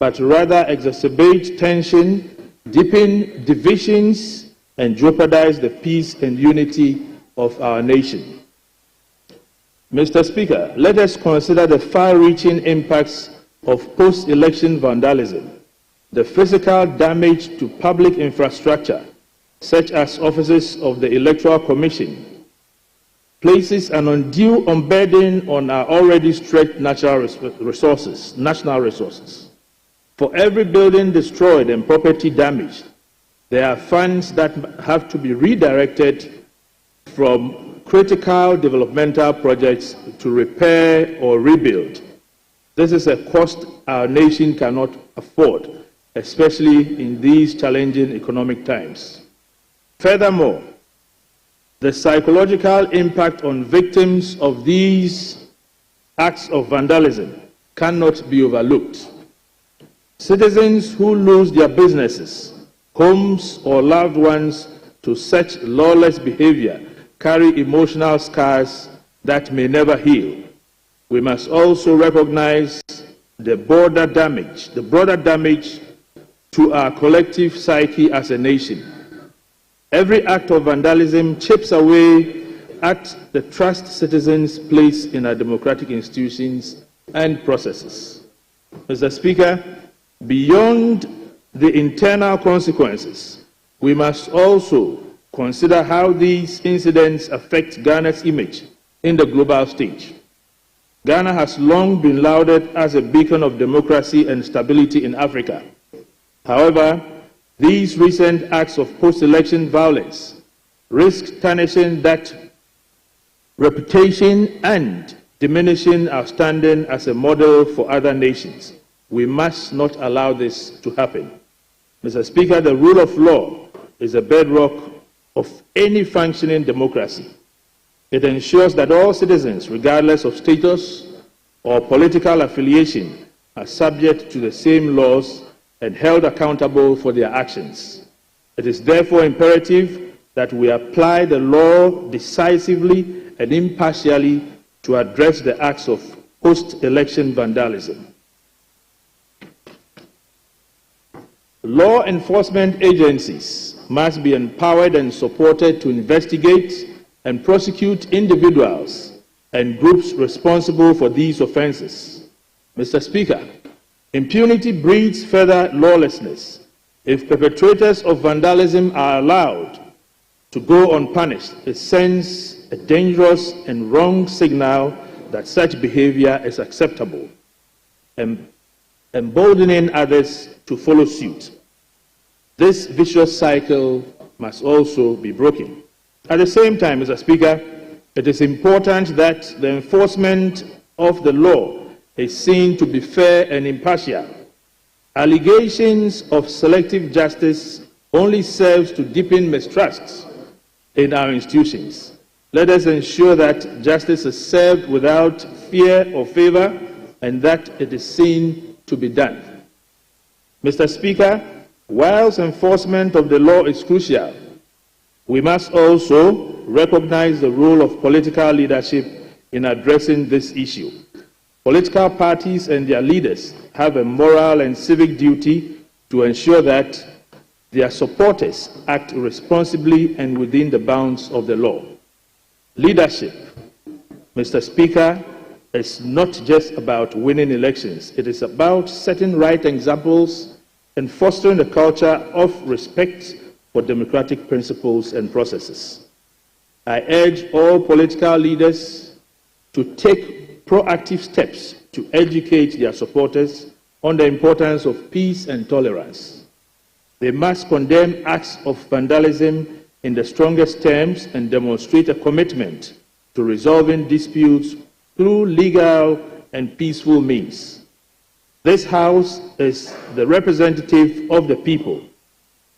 but rather exacerbate tension, deepen divisions, and jeopardize the peace and unity of our nation. Mr. Speaker, let us consider the far-reaching impacts of post-election vandalism, the physical damage to public infrastructure, such as offices of the Electoral Commission, places an undue burden on our already stretched national resources. For every building destroyed and property damaged, there are funds that have to be redirected from critical developmental projects to repair or rebuild. This is a cost our nation cannot afford, especially in these challenging economic times. Furthermore, the psychological impact on victims of these acts of vandalism cannot be overlooked. Citizens who lose their businesses, homes, or loved ones to such lawless behavior carry emotional scars that may never heal. We must also recognize the broader damage to our collective psyche as a nation. Every act of vandalism chips away at the trust citizens place in our democratic institutions and processes. Mr. Speaker, beyond the internal consequences, we must also consider how these incidents affect Ghana's image in the global stage. Ghana has long been lauded as a beacon of democracy and stability in Africa. However, these recent acts of post-election violence risk tarnishing that reputation and diminishing our standing as a model for other nations. We must not allow this to happen. Mr. Speaker, the rule of law is a bedrock of any functioning democracy. It ensures that all citizens, regardless of status or political affiliation, are subject to the same laws and held accountable for their actions. It is therefore imperative that we apply the law decisively and impartially to address the acts of post-election vandalism. Law enforcement agencies must be empowered and supported to investigate and prosecute individuals and groups responsible for these offenses. Mr. Speaker, impunity breeds further lawlessness. If perpetrators of vandalism are allowed to go unpunished, it sends a dangerous and wrong signal that such behavior is acceptable, emboldening others to follow suit. This vicious cycle must also be broken. At the same time, Mr. Speaker, it is important that the enforcement of the law is seen to be fair and impartial. Allegations of selective justice only serves to deepen mistrust in our institutions. Let us ensure that justice is served without fear or favor and that it is seen to be done. Mr. Speaker, whilst enforcement of the law is crucial, we must also recognize the role of political leadership in addressing this issue. Political parties and their leaders have a moral and civic duty to ensure that their supporters act responsibly and within the bounds of the law. Leadership, Mr. Speaker, is not just about winning elections. It is about setting right examples and fostering a culture of respect for democratic principles and processes. I urge all political leaders to take proactive steps to educate their supporters on the importance of peace and tolerance. They must condemn acts of vandalism in the strongest terms and demonstrate a commitment to resolving disputes through legal and peaceful means. This House is the representative of the people,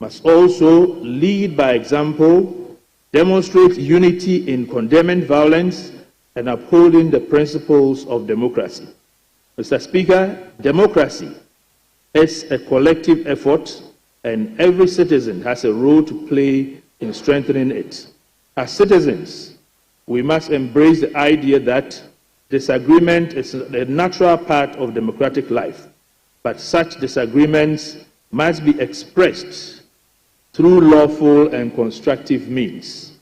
must also lead by example, demonstrate unity in condemning violence and upholding the principles of democracy. Mr. Speaker, democracy is a collective effort and every citizen has a role to play in strengthening it. As citizens, we must embrace the idea that disagreement is a natural part of democratic life, but such disagreements must be expressed through lawful and constructive means.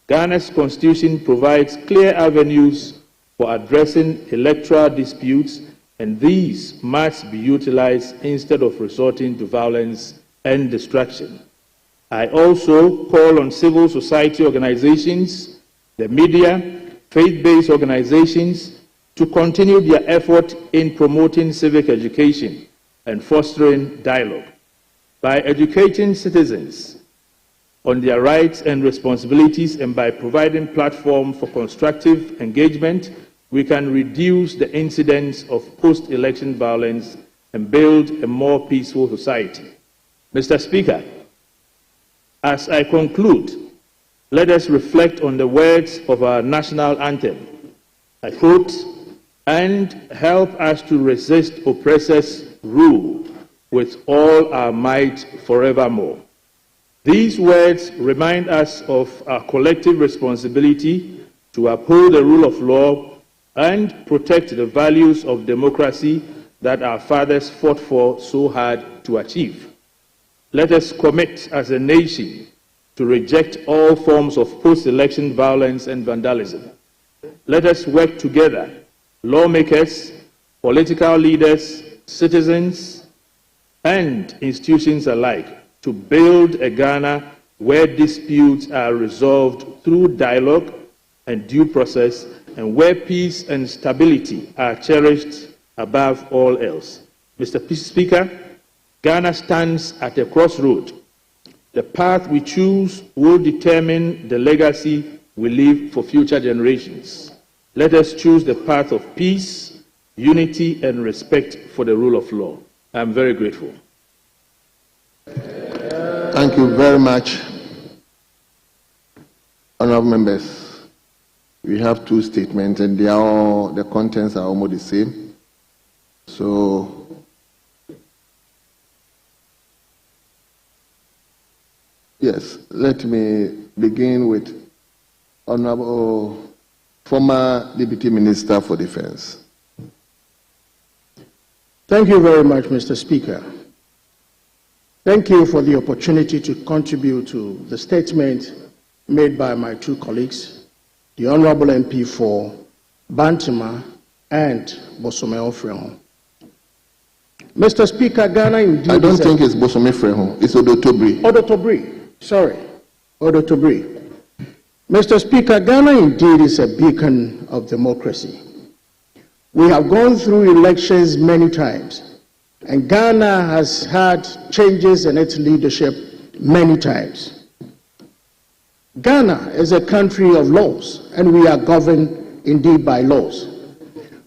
Ghana's constitution provides clear avenues for addressing electoral disputes, and these must be utilized instead of resorting to violence and destruction. I also call on civil society organizations, the media, faith-based organizations to continue their effort in promoting civic education and fostering dialogue. By educating citizens on their rights and responsibilities and by providing platform for constructive engagement, we can reduce the incidence of post-election violence and build a more peaceful society. Mr. Speaker, as I conclude, let us reflect on the words of our national anthem. I quote, "And help us to resist oppressors' rule with all our might forevermore." These words remind us of our collective responsibility to uphold the rule of law and protect the values of democracy that our fathers fought for so hard to achieve. Let us commit as a nation to reject all forms of post-election violence and vandalism. Let us work together, lawmakers, political leaders, citizens, and institutions alike, to build a Ghana where disputes are resolved through dialogue and due process, and where peace and stability are cherished above all else. Mr. Speaker, Ghana stands at a crossroad. The path we choose will determine the legacy we leave for future generations. Let us choose the path of peace, unity, and respect for the rule of law. I am very grateful. Thank you very much. Honorable members, we have two statements and the contents are almost the same. So, yes, let me begin with Honorable former Deputy Minister for Defense. Thank you very much, Mr. Speaker. Thank you for the opportunity to contribute to the statement made by my two colleagues, the Honorable MP for Bantima and Bosome Ofreho. Mr. Speaker, Ghana indeed... I don't think it's Bosome Ofreho, it's Odotobri. Odotobri, sorry, Odotobri. Mr. Speaker, Ghana indeed is a beacon of democracy. We have gone through elections many times, and Ghana has had changes in its leadership many times. Ghana is a country of laws, and we are governed indeed by laws.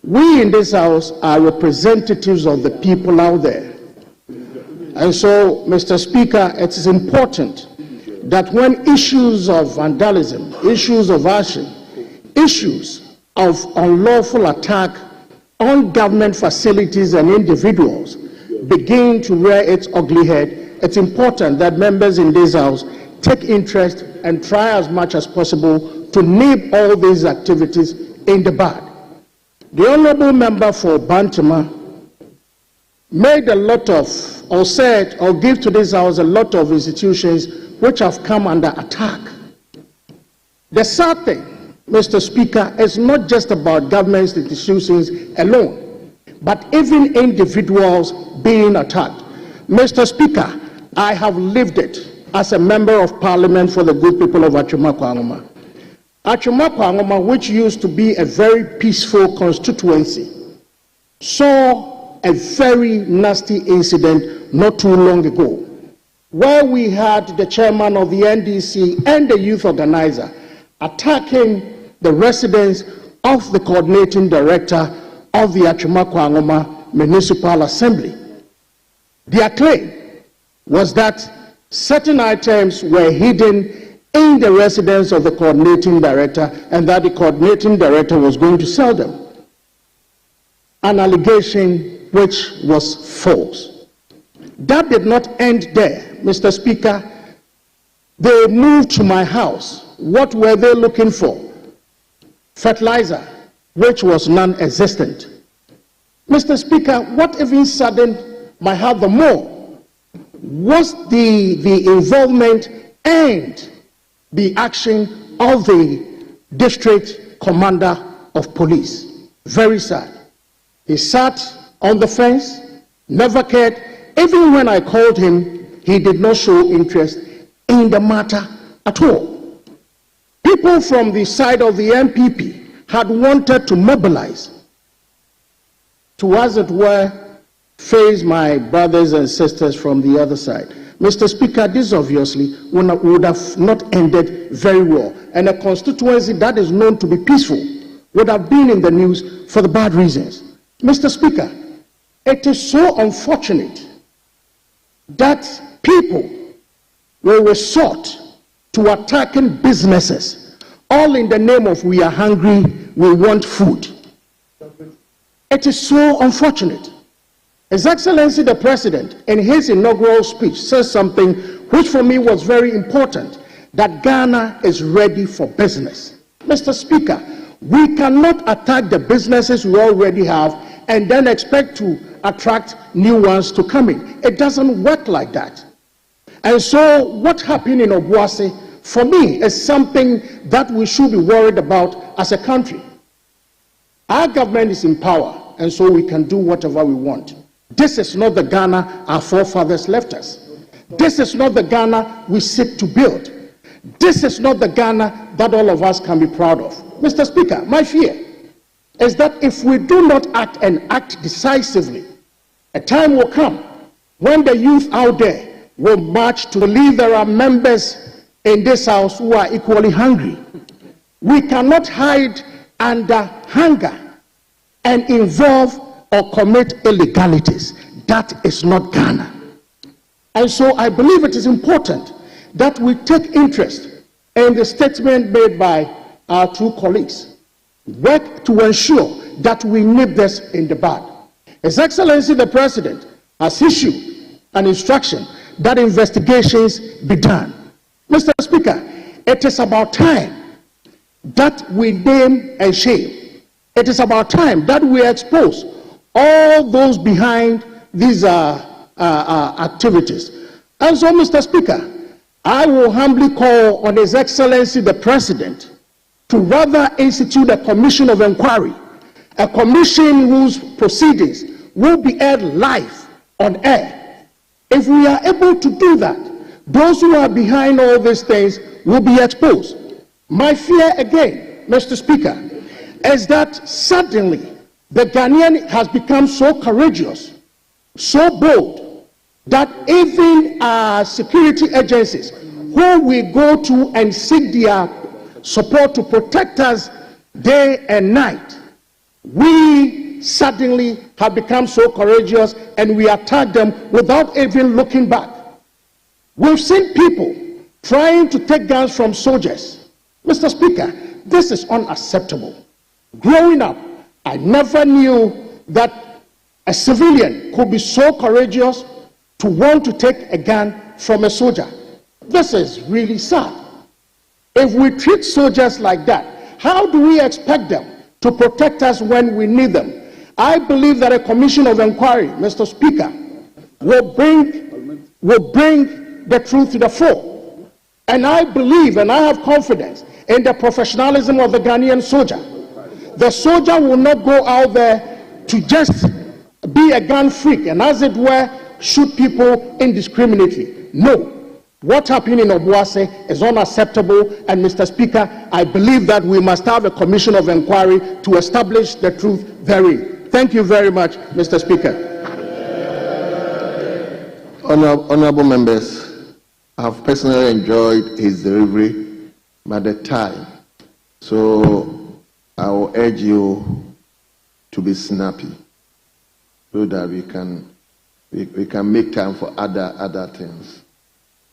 We in this House are representatives of the people out there. And so, Mr. Speaker, it is important that when issues of vandalism, issues of arson, issues of unlawful attack on government facilities and individuals begin to rear its ugly head, it's important that members in this House take interest and try as much as possible to nip all these activities in the bud. The Honourable Member for Bantima made a lot of, or said, or gave to this House a lot of institutions which have come under attack. The sad thing, Mr. Speaker, is not just about government institutions alone, but even individuals being attacked. Mr. Speaker, I have lived it as a member of parliament for the good people of Achumakwa-Angoma. Achumakwa-Angoma, which used to be a very peaceful constituency, saw a very nasty incident not too long ago, where we had the chairman of the NDC and the youth organizer attacking the residence of the coordinating director of the Achumakwa-Angoma Municipal Assembly. Their claim was that certain items were hidden in the residence of the coordinating director and that the coordinating director was going to sell them. An allegation which was false. That did not end there, Mr. Speaker. They moved to my house what were they looking for? Fertilizer, which was non-existent. Mr. Speaker, what even saddened my heart the more was the involvement and the action of the district commander of police. Very sad. He sat on the fence, never cared. Even when I called him, he did not show interest in the matter at all. People from the side of the MPP had wanted to mobilize to, as it were, face my brothers and sisters from the other side. Mr. Speaker, this obviously would have not ended very well, and a constituency that is known to be peaceful would have been in the news for the bad reasons. Mr. Speaker, it is so unfortunate that people will resort to attacking businesses, all in the name of we are hungry, we want food. It is so unfortunate. His Excellency the President, in his inaugural speech, says something which for me was very important, that Ghana is ready for business. Mr. Speaker, we cannot attack the businesses we already have and then expect to attract new ones to come in. It doesn't work like that. And so what happened in Obuasi, for me, is something that we should be worried about as a country. Our government is in power, and so we can do whatever we want. This is not the Ghana our forefathers left us. This is not the Ghana we seek to build. This is not the Ghana that all of us can be proud of. Mr. Speaker, my fear is that if we do not act and act decisively, a time will come when the youth out there will march to believe there are members in this house who are equally hungry. We cannot hide under hunger and involve or commit illegalities. That is not Ghana. And so I believe it is important that we take interest in the statement made by our two colleagues. Work to ensure that we nip this in the bud. His Excellency the President has issued an instruction that investigations be done. Mr. Speaker, it is about time that we name and shame. It is about time that we expose all those behind these activities. And so, Mr. Speaker, I will humbly call on His Excellency the President to rather institute a commission of inquiry, a commission whose proceedings will be aired live on air. If we are able to do that, those who are behind all these things will be exposed. My fear again, Mr. Speaker, is that suddenly the Ghanaian has become so courageous, so bold, that even our security agencies, who we go to and seek their support to protect us day and night, we suddenly have become so courageous and we attack them without even looking back. We've seen people trying to take guns from soldiers. Mr. Speaker, this is unacceptable. Growing up, I never knew that a civilian could be so courageous to want to take a gun from a soldier. This is really sad. If we treat soldiers like that, how do we expect them to protect us when we need them? I believe that a commission of inquiry, Mr. Speaker, will bring the truth to the fore. And I believe and I have confidence in the professionalism of the Ghanaian soldier. The soldier will not go out there to just be a gun freak and, as it were, shoot people indiscriminately. No. What happened in Obuasi is unacceptable, and Mr. Speaker, I believe that we must have a commission of inquiry to establish the truth therein. Thank you very much, Mr. Speaker. Honorable members, I have personally enjoyed his delivery by the time, so I will urge you to be snappy so that we can make time for other things.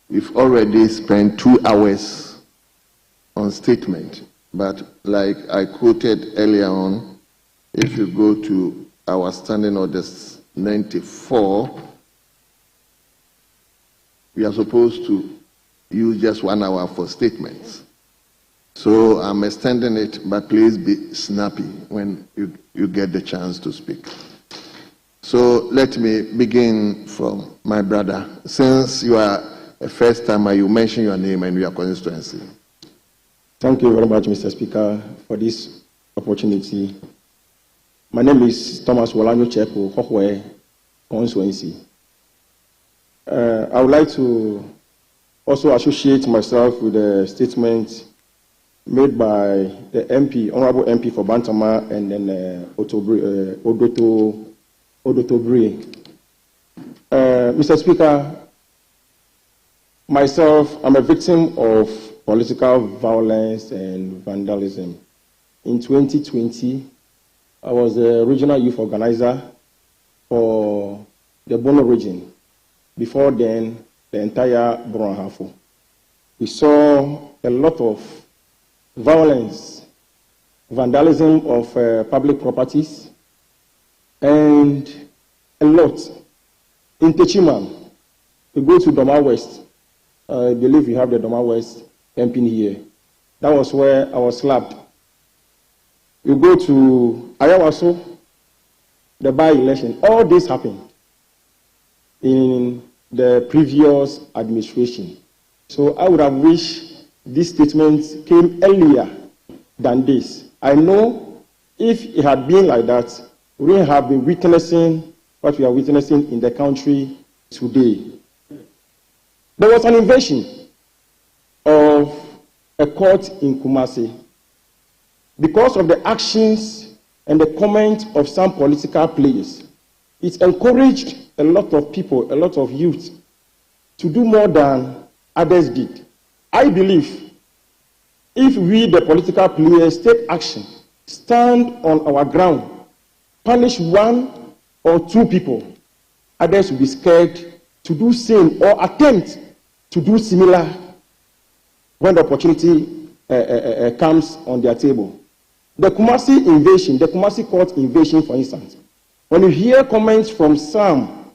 We've already spent 2 hours on statement, but like I quoted earlier on, if you go to our standing orders 94, we are supposed to use just 1 hour for statements. So I'm extending it, but please be snappy when you get the chance to speak. So let me begin from my brother. Since you are a first timer, you mention your name and your constituency. Thank you very much, Mr. Speaker, for this opportunity. My name is Thomas Walanyo Chepo, Hohwe constituency. I would like to also associate myself with the statement made by the MP, Honorable MP for Bantama, and then Odotobri. Mr. Speaker, myself, I'm a victim of political violence and vandalism. In 2020, I was the regional youth organizer for the Bono region. Before then, the entire Boronhafo. We saw a lot of violence, vandalism of public properties, and a lot. In Techiman, we go to Doma West. I believe we have the Doma West camping here. That was where I was slapped. You go to Ayawaso, the by-election. All this happened in the previous administration. So I would have wished this statement came earlier than this. I know if it had been like that, we wouldn't have been witnessing what we are witnessing in the country today. There was an invasion of a court in Kumasi because of the actions and the comments of some political players. It encouraged a lot of people, a lot of youth, to do more than others did. I believe if we, the political players, take action, stand on our ground, punish one or two people, others will be scared to do same or attempt to do similar when the opportunity comes on their table. The Kumasi invasion, the Kumasi court invasion, for instance, when you hear comments from some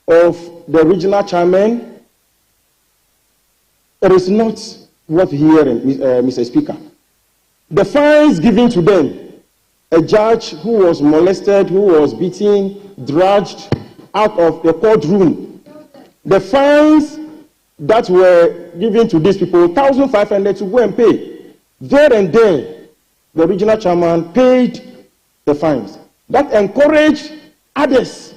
of the regional chairmen, it is not worth hearing, Mr. Speaker. The fines given to them, a judge who was molested, who was beaten, dragged out of the courtroom, the fines that were given to these people, 1,500 to go and pay. There and there, the regional chairman paid the fines. That encouraged others.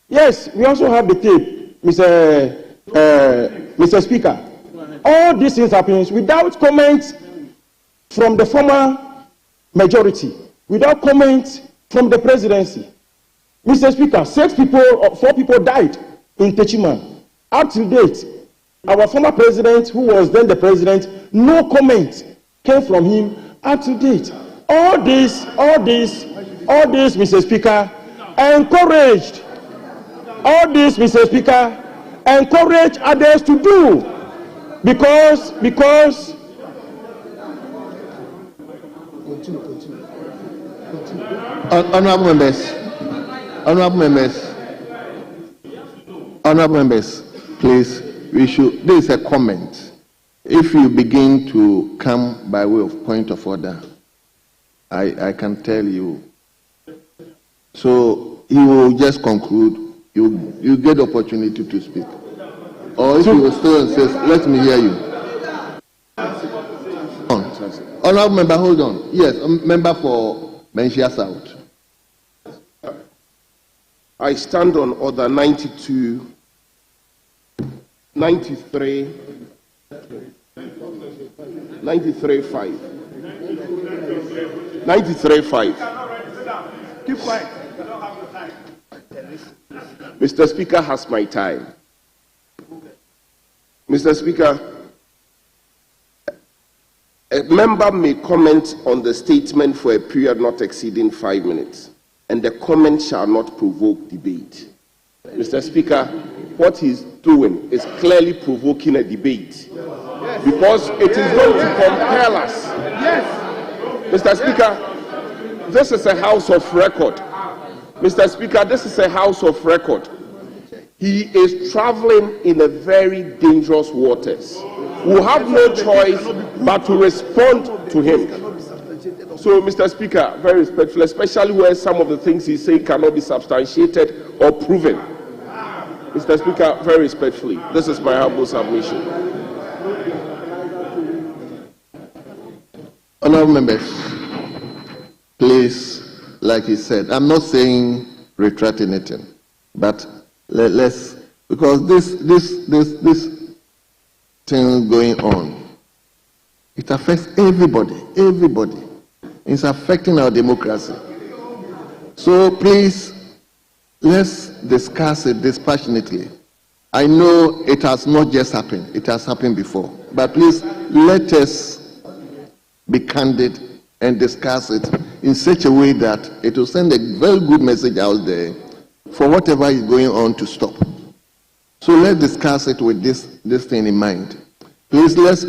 Yes, we also have the tape, Mr. Speaker. All these things happen without comment from the former majority, without comment from the presidency. Mr. Speaker, 4 people died in Techiman. Up to date, our former president, who was then the president, no comment came from him up to date. All this, Mr. Speaker, encouraged. All this, Mr. Speaker, encourage others to do, because Honorable members, please, this is a comment. If you begin to come by way of point of order, I can tell you. So he will just conclude. You get the opportunity to speak. Or if you will still insist, let me hear you. Honorable member, hold on. Yes, member for Menchia South. I stand on order 92, 93, 93.5. 93.5. Keep quiet. Mr. Speaker has my time. Mr. Speaker, a member may comment on the statement for a period not exceeding 5 minutes, and the comment shall not provoke debate. Mr. Speaker, what he's doing is clearly provoking a debate, because it is going to compel us. Yes. Mr. Speaker, this is a house of record. Mr. Speaker, this is a house of record. He is traveling in a very dangerous waters. will have no choice but to respond to him. So, Mr. Speaker, very respectful, especially where some of the things he's saying cannot be substantiated or proven. Mr. Speaker, very respectfully, this is my humble submission. Honourable members, please, like he said, I'm not saying retract anything, but let's, because this thing going on, it affects everybody. It's affecting our democracy. So please, let's discuss it dispassionately. I know it has not just happened, it has happened before. But please, let us be candid and discuss it in such a way that it will send a very good message out there for whatever is going on to stop. So let's discuss it with this thing in mind. Please, let's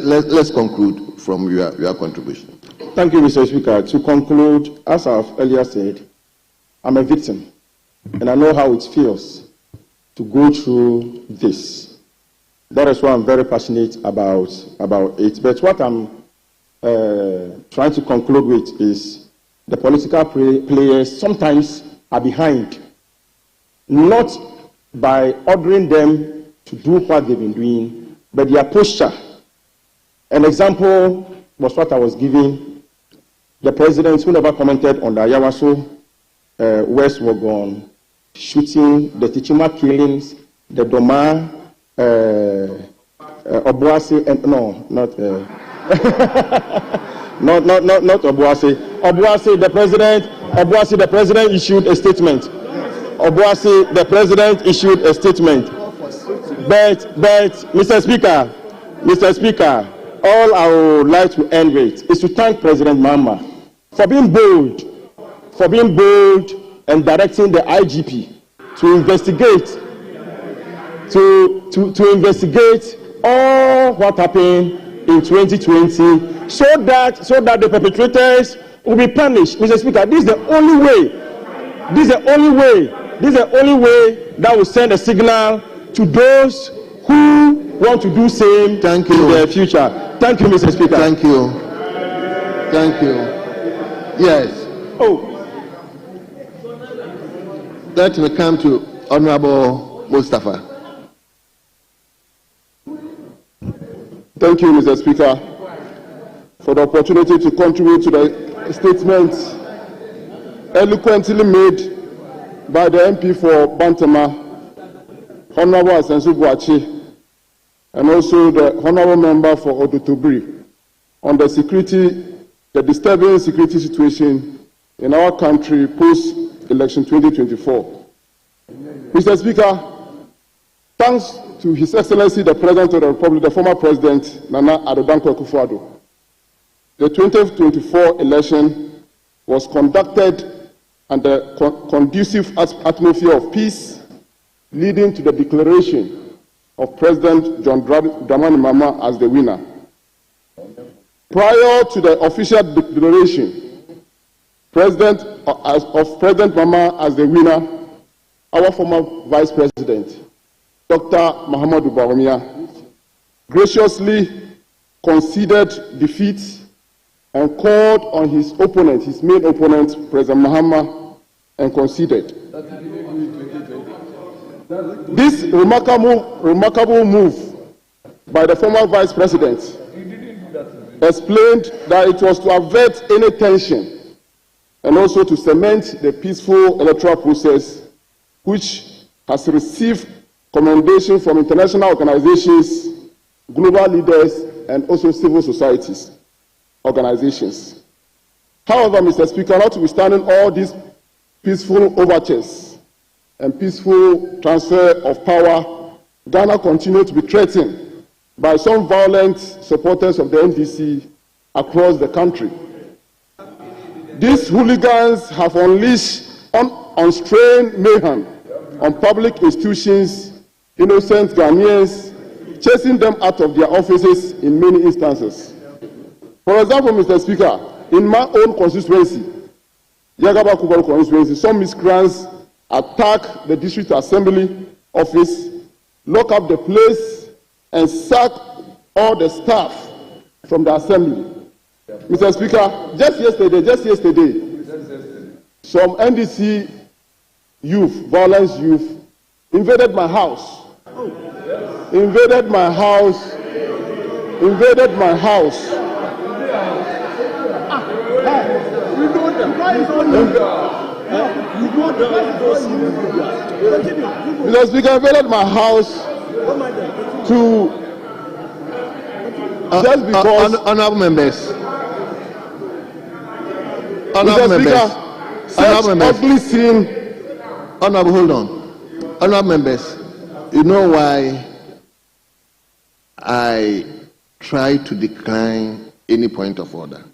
conclude from your contribution. Thank you, Mr. Speaker. To conclude, as I've earlier said, I'm a victim, and I know how it feels to go through this. That is why I'm very passionate about it. But what I'm trying to conclude with is the political players sometimes are behind, not by ordering them to do what they've been doing, but their posture. An example was what I was giving. The president, who never commented on the Ayawaso West Wagon shooting, the Tichima killings, the Doma, Obuasi, and no, not Obuasi. Obuasi, the president issued a statement. Obuasi, the president issued a statement. But Mr. Speaker, all I would like to end with is to thank President Mahama for being bold and directing the IGP to investigate all what happened in 2020 so that the perpetrators will be punished. Mr. Speaker, this is the only way that will send a signal to those who want to do same in the future. Thank you, Mr. Speaker. Thank you. Yes. Let me come to Honorable Mustafa. Thank you, Mr. Speaker, for the opportunity to contribute to the statement eloquently made by the MP for Bantama, Honorable Asensu Buachi, and also the Honorable Member for Odotobri on the disturbing security situation in our country post-election 2024. Mr. Speaker, thanks to His Excellency the President of the Republic, the former President Nana Addo Dankwa Akufo-Addo, the 2024 election was conducted under conducive atmosphere of peace, leading to the declaration of President John Dramani Mahama as the winner. Prior to the official declaration of President Mahama as the winner, our former Vice President, Dr. Mahamudu Bawumia, graciously conceded defeat and called on his main opponent, President Mahama, and conceded. This remarkable move by the former Vice President explained that it was to avert any tension and also to cement the peaceful electoral process, which has received commendation from international organizations, global leaders, and also civil societies organizations. However, Mr. Speaker, notwithstanding all these peaceful overtures and peaceful transfer of power, Ghana continued to be threatened by some violent supporters of the NDC across the country. These hooligans have unleashed unrestrained mayhem on public institutions, innocent Ghanaians, chasing them out of their offices in many instances. For example, Mr. Speaker, in my own constituency, Yagaba Kubal constituency, some miscreants attack the district assembly office, lock up the place, and sack all the staff from the assembly. Mr. Speaker, just yesterday, some NDC youth, violence youth, invaded my house. Invaded my house. Mr. Speaker, invaded my house to just because honorable members. Ugly scene. Honorable, hold on. Honorable members, you know why I try to decline any point of order,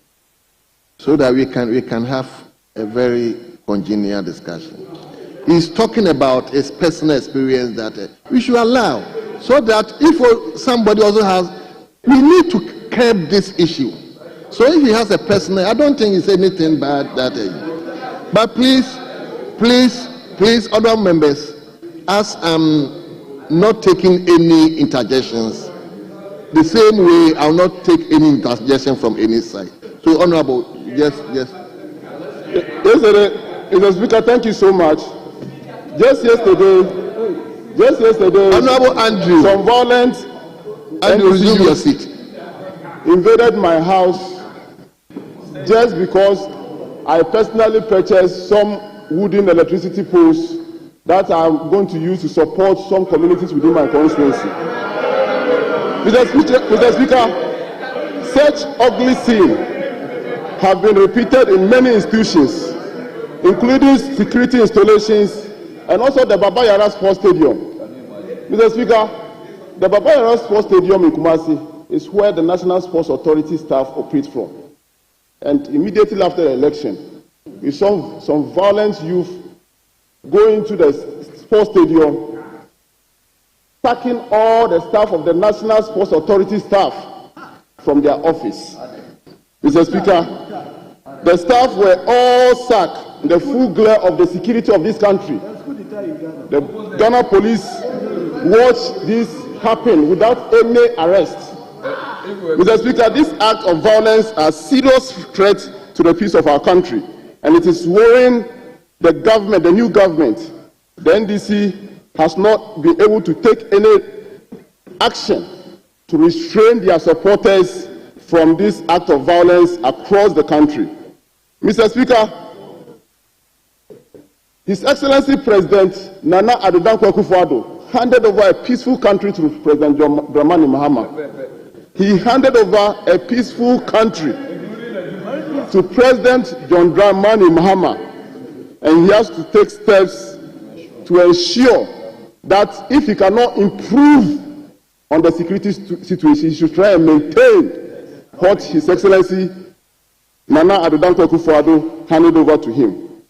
so that we can have a very congenial discussion. He's talking about his personal experience that we should allow, so that if somebody also has, we need to curb this issue. So if he has a personal, I don't think it's anything bad that. But please, other members, as I'm not taking any interjections, the same way I'll not take any interjection from any side. So, Honorable, yes. Yes, Mr. Speaker, thank you so much. Just yesterday, Honorable Andrew, some violent Andrew, resume your seat. Invaded my house just because I personally purchased some wooden electricity poles that I'm going to use to support some communities within my constituency. Mr. Speaker, such ugly scenes have been repeated in many institutions, including security installations and also the Baba Yara Sports Stadium. Mr. Speaker, the Baba Yara Sports Stadium in Kumasi is where the National Sports Authority staff operate from. And immediately after the election, we saw some violent youth going to the sports stadium, sacking all the staff of the National Sports Authority staff from their office. Mr. Speaker, the staff were all sacked in the full glare of the security of this country. The Ghana police watched this happen without any arrest. Mr. Speaker, this act of violence is a serious threat to the peace of our country, and it is worrying the government, the new government. The NDC has not been able to take any action to restrain their supporters from this act of violence across the country. Mr. Speaker, His Excellency President Nana Addo Dankwa Akufo-Addo handed over a peaceful country to President John Dramani Mahama. He handed over a peaceful country to President John Dramani Mahama, and he has to take steps to ensure that if he cannot improve on the security situation, he should try and maintain what His Excellency Nana Addo Dankwa Akufo-Addo handed over to him.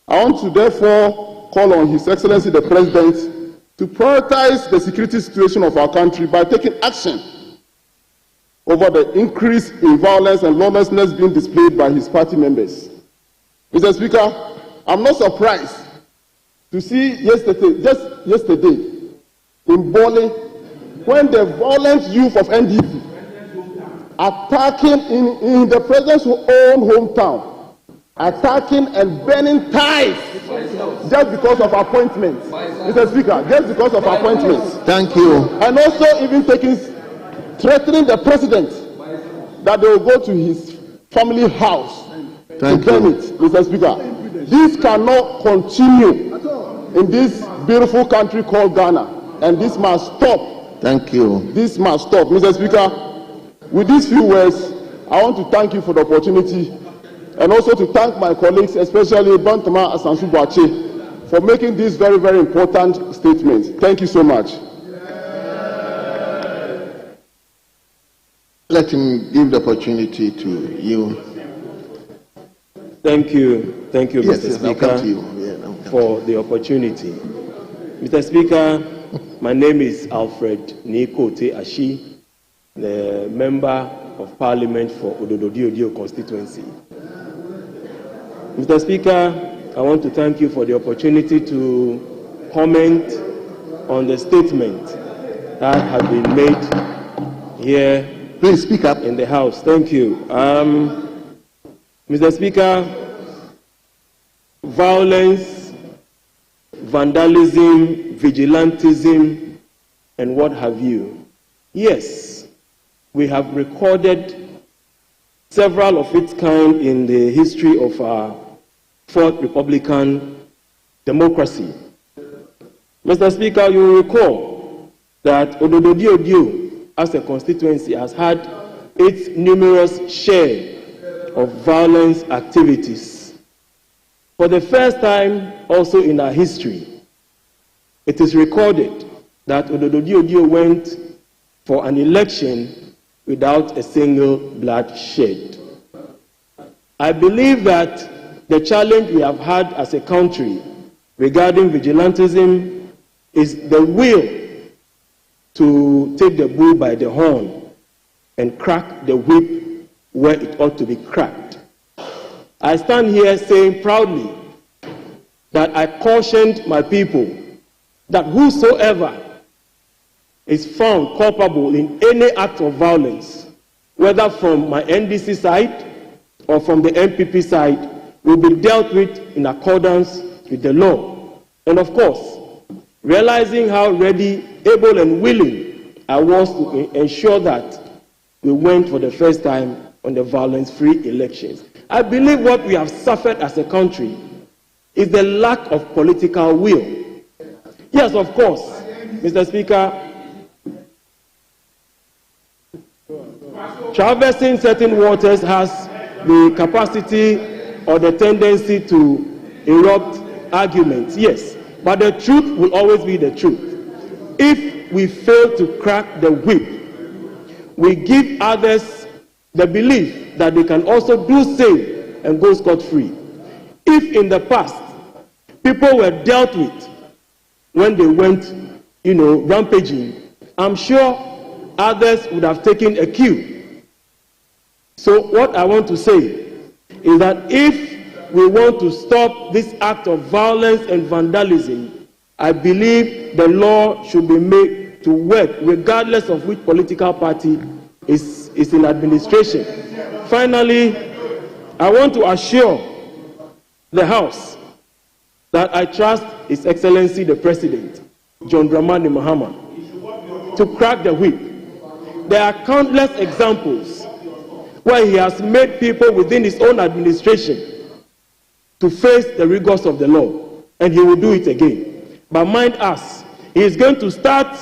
I want to therefore call on His Excellency the President to prioritize the security situation of our country by taking action over the increase in violence and lawlessness being displayed by his party members. Mr. Speaker, I'm not surprised to see just yesterday in Bole, when the violent youth of NDC attacking in the president's own hometown, attacking and burning ties just because of appointments. Mr. Speaker, just because of appointments. Thank you. And also even threatening the president that they will go to his family house to burn it. Mr. Speaker, this cannot continue in this beautiful country called Ghana, and this must stop. Thank you. This must stop. Mr. Speaker, with these few words, I want to thank you for the opportunity, and also to thank my colleagues, especially Bantama Asansu-Boakye, for making this very, very important statement. Thank you so much. Let him give the opportunity to you. Thank you, yes, Mr. Speaker, for the opportunity. Mr. Speaker, my name is Alfred Nikote Ashi, the Member of Parliament for Ododo-Diodio constituency. Mr. Speaker, I want to thank you for the opportunity to comment on the statement that has been made here. Please speak up. In the House. Thank you. Mr. Speaker, violence, vandalism, vigilantism, and what have you. Yes, we have recorded several of its kind in the history of our fourth Republican democracy. Mr. Speaker, you will recall that Ododo as a constituency has had its numerous share of violence activities. For the first time also in our history, it is recorded that Ododo went for an election without a single bloodshed. I believe that the challenge we have had as a country regarding vigilantism is the will to take the bull by the horn and crack the whip where it ought to be cracked. I stand here saying proudly that I cautioned my people that whosoever is found culpable in any act of violence, whether from my NDC side or from the MPP side, will be dealt with in accordance with the law. And of course, realizing how ready, able, and willing I was to ensure that we went for the first time on the violence-free elections. I believe what we have suffered as a country is the lack of political will. Yes, of course, Mr. Speaker, traversing certain waters has the capacity or the tendency to erupt arguments, yes. But the truth will always be the truth. If we fail to crack the whip, we give others the belief that they can also do same and go scot-free. If in the past, people were dealt with when they went, rampaging, I'm sure others would have taken a cue. So what I want to say is that if we want to stop this act of violence and vandalism, I believe the law should be made to work regardless of which political party is in administration. Finally, I want to assure the House that I trust His Excellency the President, John Dramani Mahama, to crack the whip. There are countless examples where he has made people within his own administration to face the rigors of the law, and he will do it again. But mind us, he is going to start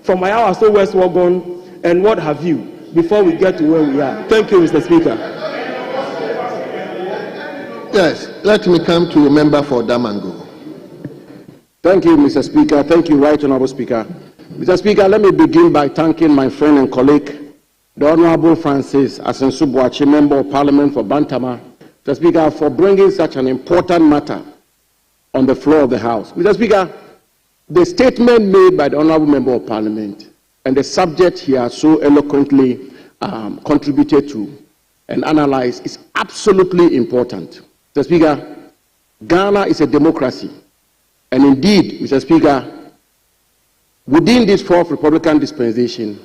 from Ayawaso West Wagon and what have you before we get to where we are. Thank you, Mr. Speaker. Yes, let me come to a member for Damango. Thank you, Mr. Speaker. Thank you, Right Honorable Speaker. Mr. Speaker, let me begin by thanking my friend and colleague, the Honorable Francis Asensubuachi, Member of Parliament for Bantama, Mr. Speaker, for bringing such an important matter on the floor of the House. Mr. Speaker, the statement made by the Honorable Member of Parliament and the subject he has so eloquently contributed to and analyzed is absolutely important. Mr. Speaker, Ghana is a democracy. And indeed, Mr. Speaker, within this fourth Republican dispensation,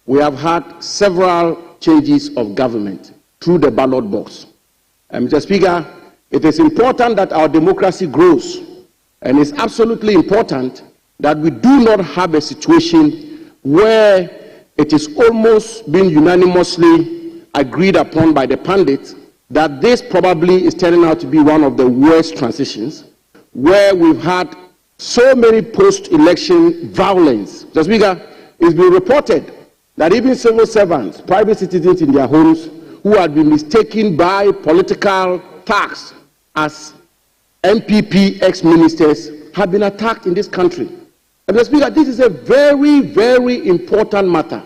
we have had several changes of government through the ballot box. And Mr. Speaker, it is important that our democracy grows, and it's absolutely important that we do not have a situation where it is almost been unanimously agreed upon by the pundits that this probably is turning out to be one of the worst transitions, where we've had so many post-election violence. Mr. Speaker, it's been reported that even civil servants, private citizens in their homes, who had been mistaken by political thugs as MPP ex-ministers have been attacked in this country. And Mr. Speaker, this is a very, very important matter.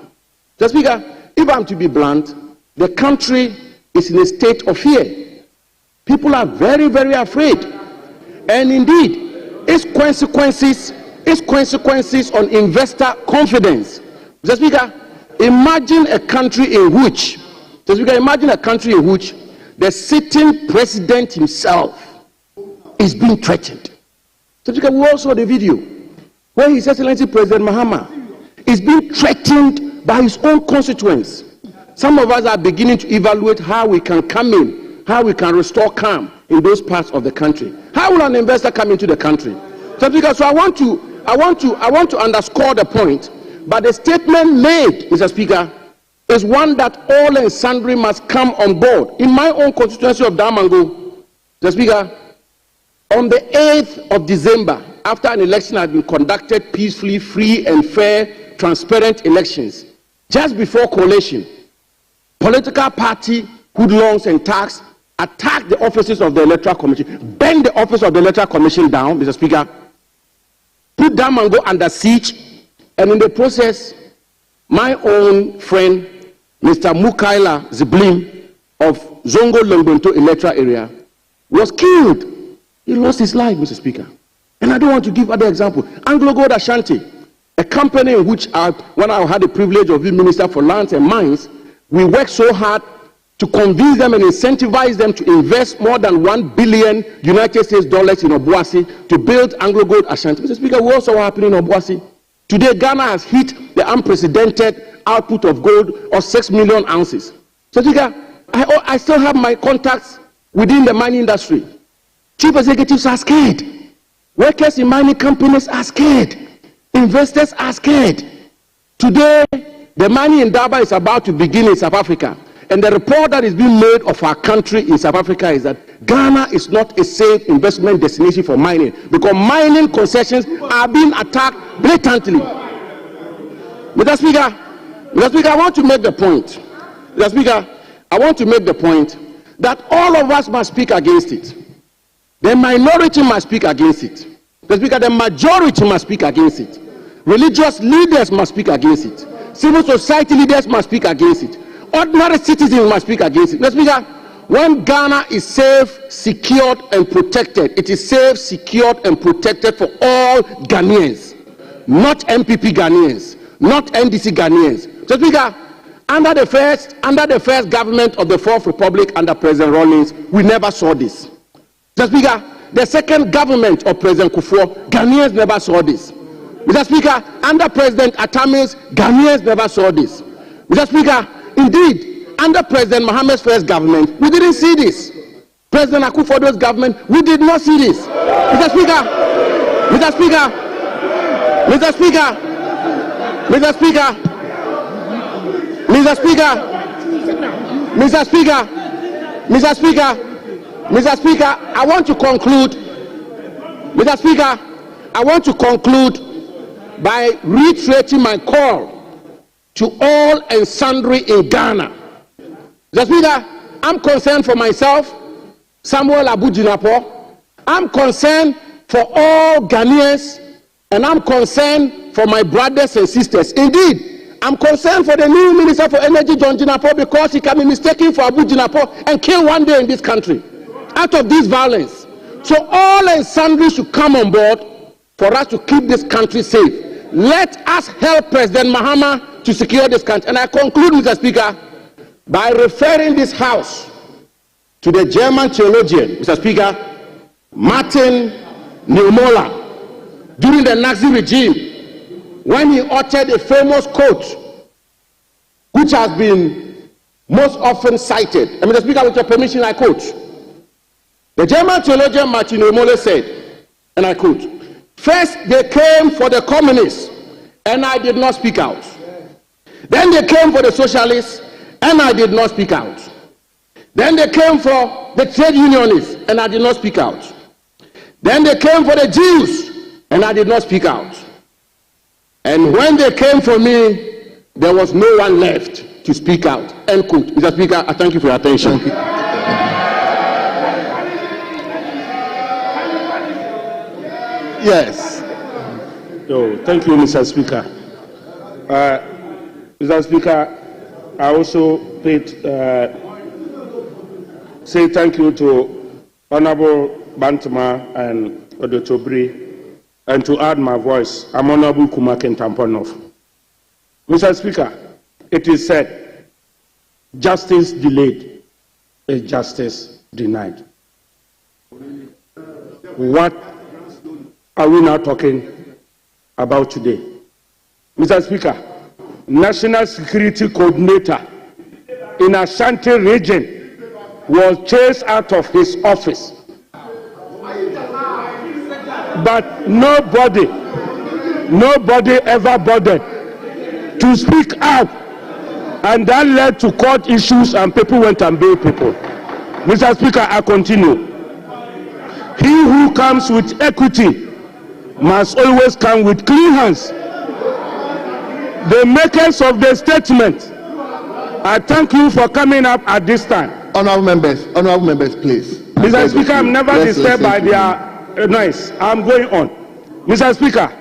Mr. Speaker, if I'm to be blunt, the country is in a state of fear. People are very, very afraid. And indeed, its consequences on investor confidence. Mr. Speaker, imagine a country in which the sitting president himself is being threatened. So we also saw the video where His Excellency President Mahama is being threatened by his own constituents. Some of us are beginning to evaluate how we can come in, how we can restore calm in those parts of the country. How will an investor come into the country? So I want to underscore the point, but the statement made, Mr. Speaker, is one that all and sundry must come on board. In my own constituency of Damango, Mr. Speaker, on the 8th of December, after an election had been conducted peacefully, free and fair, transparent elections, just before collation, political party, hoodlums and thugs attacked the offices of the Electoral Commission, burned the office of the Electoral Commission down, Mr. Speaker, put Damango under siege, and in the process, my own friend, Mr. Mukaila Ziblim of Zongo Longbonto electoral area, was killed. He lost his life, Mr. Speaker. And I don't want to give other examples. Anglo Gold Ashanti, a company in which when I had the privilege of being Minister for Lands and Mines, we worked so hard to convince them and incentivize them to invest more than $1 billion United States dollars in Obuasi to build Anglo Gold Ashanti. Mr. Speaker, we also happening in Obuasi. Today, Ghana has hit the unprecedented output of gold of 6 million ounces. So, Speaker, I still have my contacts within the mining industry. Chief executives are scared. Workers in mining companies are scared. Investors are scared. Today, the mining in Durban is about to begin in South Africa. And the report that is being made of our country in South Africa is that Ghana is not a safe investment destination for mining because mining concessions are being attacked blatantly. Mr. Speaker, I want to make the point. Mr. Speaker, I want to make the point that all of us must speak against it. The minority must speak against it. Mr. Speaker, the majority must speak against it. Religious leaders must speak against it. Civil society leaders must speak against it. Ordinary citizens must speak against it. Mr. Speaker, when Ghana is safe, secured, and protected, it is safe, secured, and protected for all Ghanaians, not MPP Ghanaians, not NDC Ghanaians. Mr. Speaker, under the first government of the Fourth Republic under President Rawlings, we never saw this. Mr. Speaker, the second government of President Kufuor, Ghanaians never saw this. Mr. Speaker, under President Atame's, Ghanaians never saw this. Mr. Speaker, indeed, under President Mohammed's first government, we didn't see this. President Akufo-Addo's government, we did not see this. Mr. Speaker, Mr. Speaker, Mr. Speaker, Mr. Speaker, Mr. Speaker, Mr. Speaker, Mr. Speaker, Mr. Speaker, I want to conclude. Mr. Speaker, I want to conclude by reiterating my call to all and sundry in Ghana. Mr. Speaker, I'm concerned for myself, Samuel Abu Jinapo. I'm concerned for all Ghanaians, and I'm concerned for my brothers and sisters. Indeed, I'm concerned for the new Minister for Energy, John Jinapo, because he can be mistaken for Abu Jinapo and killed one day in this country out of this violence. So all and sundry should come on board for us to keep this country safe. Let us help President Mahama to secure this country. And I conclude, Mr. Speaker, by referring this House to the German theologian, Mr. Speaker, Martin Niemöller, during the Nazi regime, when he uttered a famous quote, which has been most often cited. And Mr. Speaker, with your permission, I quote. The German theologian Martin Niemöller said, and I quote, "First they came for the communists, and I did not speak out. Then they came for the socialists, and I did not speak out. Then they came for the trade unionists, and I did not speak out. Then they came for the Jews, and I did not speak out. And when they came for me, there was no one left to speak out." End quote. Mr. Speaker, I thank you for your attention. Yes. So, thank you, Mr. Speaker. Mr. Speaker, I also say thank you to Honorable Bantama and Odotobri, and to add my voice, I'm Honorable Kumaken Tamponov. Mr. Speaker, it is said, justice delayed is justice denied. What are we now talking about today? Mr. Speaker, national security coordinator in Ashanti region, was chased out of his office. But nobody ever bothered to speak out, and that led to court issues and people went and bailed people. Mr. Speaker, I continue. He who comes with equity must always come with clean hands. The makers of the statement, I thank you for coming up at this time. Honourable members, please. Mr. Speaker, I'm never disturbed by their noise. I'm going on. Mr. Speaker,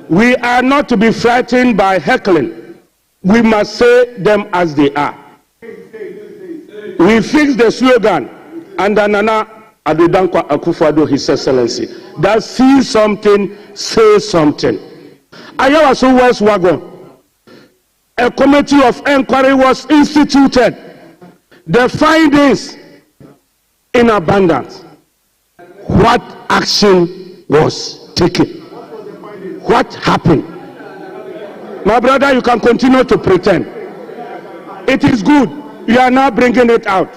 we are not to be frightened by heckling. We must say them as they are. We fixed the slogan under Nana Adedankwa Akufo-Addo, His Excellency, that see something, say something. Ayawa so West Wagon. A committee of inquiry was instituted. The findings in abundance. What action was taken? What happened? My brother, you can continue to pretend. It is good. You are now bringing it out.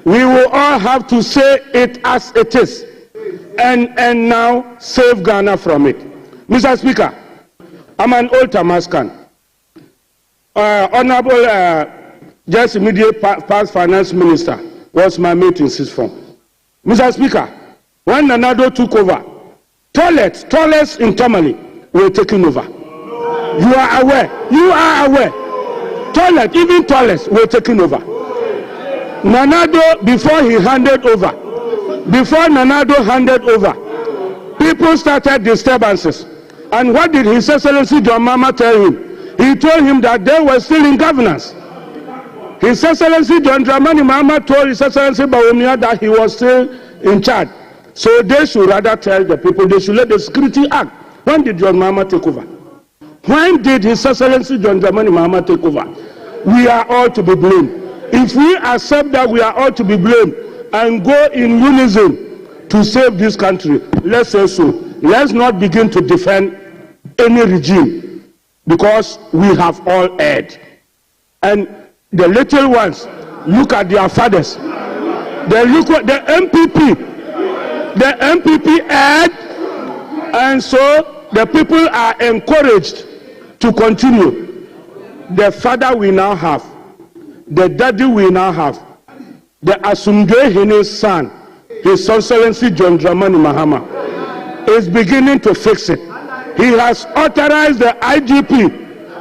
We will all have to say it as it is and now save Ghana from it. Mr. Speaker, I'm an old Tamascan. Honorable just immediate past finance minister was my mate in sixth form. Mr. Speaker, when Nanado took over, toilets in Tamale were taken over. You are aware. Even toilets were taken over. Nanado, before Nanado handed over, people started disturbances. And what did His Excellency John Mahama tell him? He told him that they were still in governance. His Excellency John Dramani Mahama told His Excellency Bawumia that he was still in charge. So they should rather tell the people, they should let the Security Act. When did John Mahama take over? When did His Excellency John Dramani Mahama take over? We are all to be blamed. If we accept that we are all to be blamed and go in unison to save this country, let's say so. Let's not begin to defend any regime, because we have all erred. And the little ones look at their fathers. They look at the MPP erred, and so the people are encouraged to continue. The father we now have, the daddy we now have, the Asumdwe Hene's son, His Excellency John Dramani Mahama, is beginning to fix it. He has authorized the IGP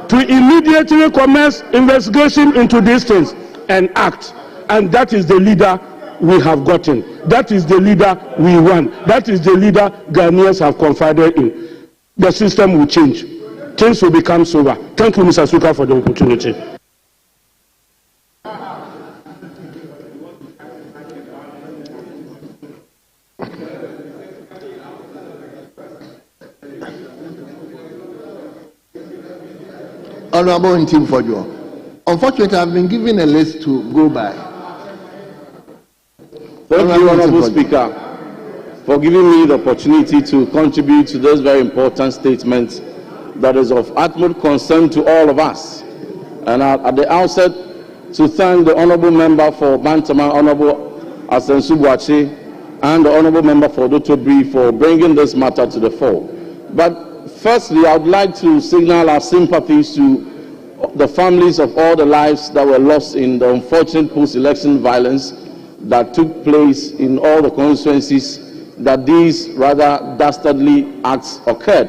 to immediately commence investigation into these things and act. And that is the leader we have gotten. That is the leader we want. That is the leader Ghanaians have confided in. The system will change. Things will become sober. Thank you, Mr. Speaker, for the opportunity. Honorable Ntim Fojo. Unfortunately, I've been given a list to go by. Thank you, Honorable Speaker, for giving me the opportunity to contribute to this very important statement that is of utmost concern to all of us. And at the outset, to thank the Honorable Member for Bantama, Honorable Asensu Boache, and the Honorable Member for Dotobri for bringing this matter to the fore. But firstly, I would like to signal our sympathies to the families of all the lives that were lost in the unfortunate post-election violence that took place in all the constituencies that these rather dastardly acts occurred,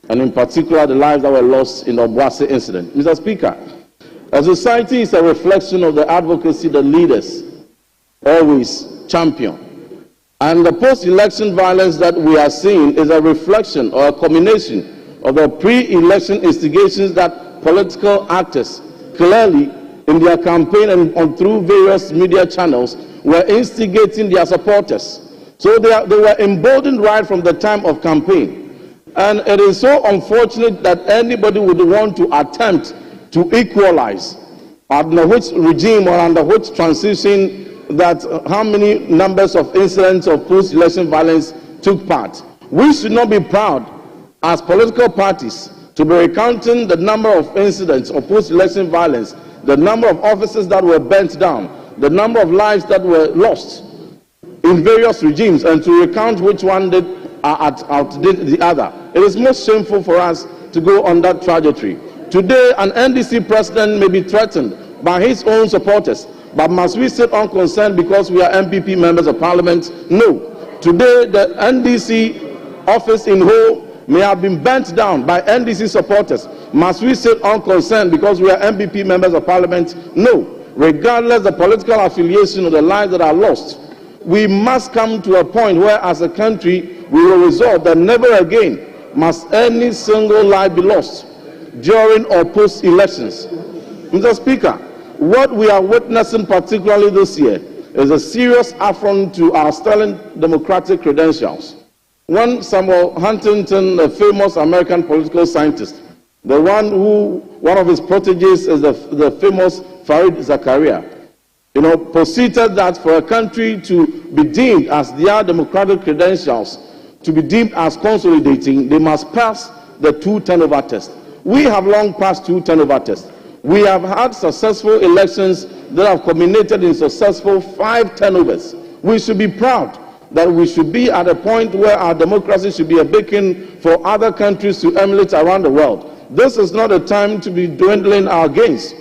and in particular the lives that were lost in the Obuasi incident. Mr. Speaker, a society is a reflection of the advocacy that leaders always champion. And the post-election violence that we are seeing is a reflection or a culmination of the pre-election instigations that political actors clearly in their campaign and through various media channels were instigating their supporters. So they were emboldened right from the time of campaign. And it is so unfortunate that anybody would want to attempt to equalize under which regime or under which transition that how many numbers of incidents of post-election violence took part. We should not be proud as political parties to be recounting the number of incidents of post-election violence, the number of offices that were burnt down, the number of lives that were lost in various regimes, and to recount which one did outdid the other. It is most shameful for us to go on that trajectory. Today, an NDC president may be threatened by his own supporters, but must we sit unconcerned because we are MPP members of parliament? No. Today, the NDC office in Ho may have been burnt down by NDC supporters. Must we sit unconcerned because we are MPP members of parliament? No. Regardless of the political affiliation or the lives that are lost, we must come to a point where, as a country, we will resolve that never again must any single life be lost during or post-elections. Mr. Speaker, what we are witnessing particularly this year is a serious affront to our sterling democratic credentials. One Samuel Huntington, a famous American political scientist, one of his proteges is the famous Fareed Zakaria, proceeded that for a country to be deemed as their democratic credentials, to be deemed as consolidating, they must pass the 2 turnover test. We have long passed 2 turnover tests. We have had successful elections that have culminated in successful 5 turnovers. We should be proud that we should be at a point where our democracy should be a beacon for other countries to emulate around the world. This is not a time to be dwindling our gains.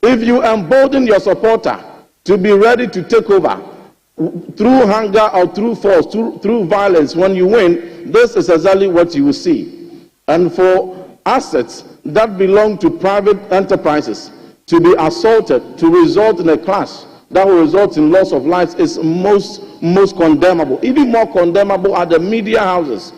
If you embolden your supporter to be ready to take over through hunger or through force, through violence, when you win, this is exactly what you will see. And for assets that belong to private enterprises to be assaulted, to result in a clash that will result in loss of lives is most condemnable. Even more condemnable are the media houses,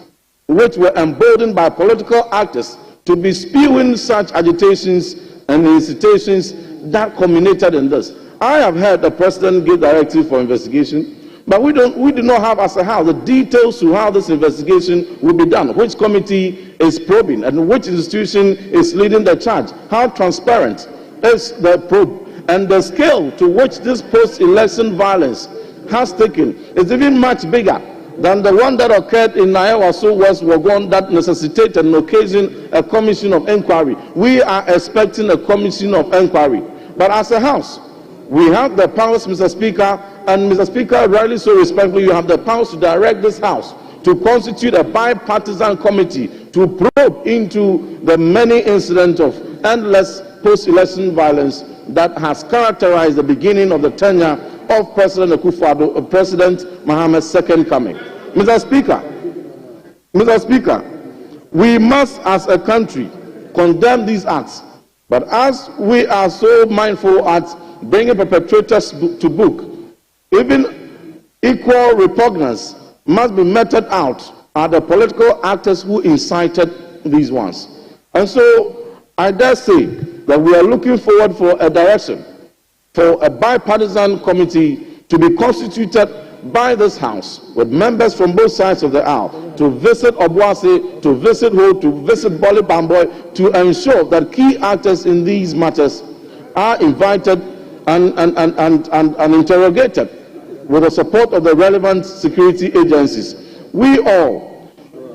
which were emboldened by political actors to be spewing such agitations and incitations that culminated in this. I have heard the president give directive for investigation, but we do not have as a house the details to how this investigation will be done, which committee is probing, and which institution is leading the charge. How transparent is the probe? And the scale to which this post-election violence has taken is even much bigger than the one that occurred in Nyawaso West Wagon that necessitated and occasioned a commission of inquiry. We are expecting a commission of inquiry. But as a house, we have the powers, Mr. Speaker, and Mr. Speaker, rightly so respectfully, you have the powers to direct this house to constitute a bipartisan committee to probe into the many incidents of endless post-election violence that has characterized the beginning of the tenure of President Akufo-Addo, President Mohammed's second coming. Mr. Speaker, we must, as a country, condemn these acts. But as we are so mindful at bringing perpetrators to book, even equal repugnance must be meted out at the political actors who incited these ones. And so I dare say that we are looking forward for a direction for a bipartisan committee to be constituted by this House with members from both sides of the aisle to visit Obuasi, to visit Ho, to visit Boli Bamboy, to ensure that key actors in these matters are invited and interrogated with the support of the relevant security agencies. We all,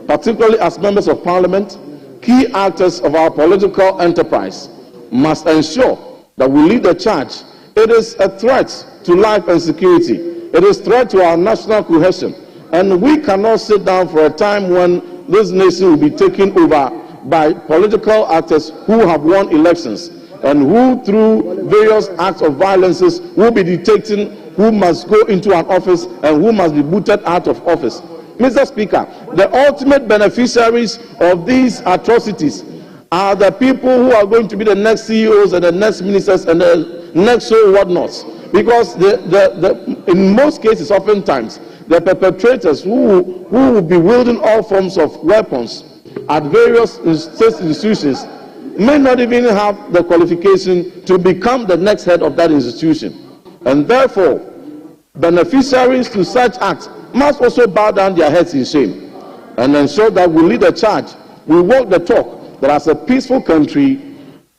particularly as members of parliament, key actors of our political enterprise, must ensure that we lead the charge. It is a threat to life and security. It is a threat to our national cohesion. And we cannot sit down for a time when this nation will be taken over by political actors who have won elections and who, through various acts of violences, will be dictating who must go into an office and who must be booted out of office. Mr. Speaker, the ultimate beneficiaries of these atrocities are the people who are going to be the next CEOs and the next ministers and the next so whatnots. Because in most cases, oftentimes, the perpetrators who will be wielding all forms of weapons at various state institutions may not even have the qualification to become the next head of that institution. And therefore, beneficiaries to such acts must also bow down their heads in shame and ensure that we lead the charge, we walk the talk, that as a peaceful country,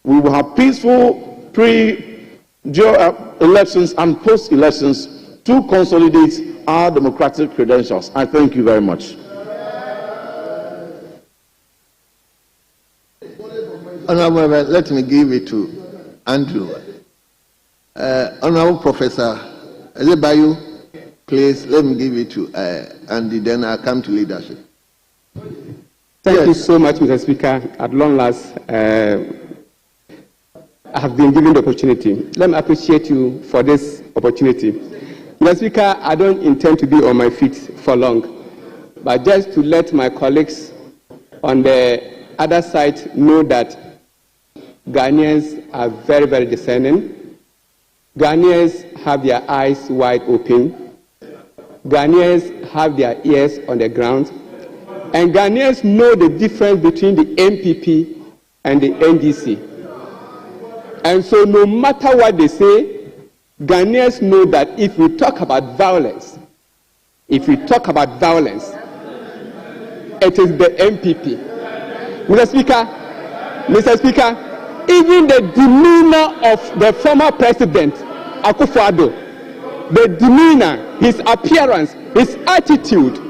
we will have peaceful pre-elections and post-elections to consolidate our democratic credentials. I thank you very much. Honorable, let me give it to Andrew. Honorable Professor Ezebayu, please let me give it to Andy, then I'll come to leadership. Thank you so much, Mr. Speaker. At long last, I have been given the opportunity. Let me appreciate you for this opportunity. Mr. Speaker, I don't intend to be on my feet for long, but just to let my colleagues on the other side know that Ghanaians are very, very discerning. Ghanaians have their eyes wide open. Ghanaians have their ears on the ground. And Ghanaians know the difference between the MPP and the NDC. And so no matter what they say, Ghanaians know that if we talk about violence, it is the MPP. Mr. Speaker, even the demeanor of the former president, Akufo-Addo, the demeanor, his appearance, his attitude,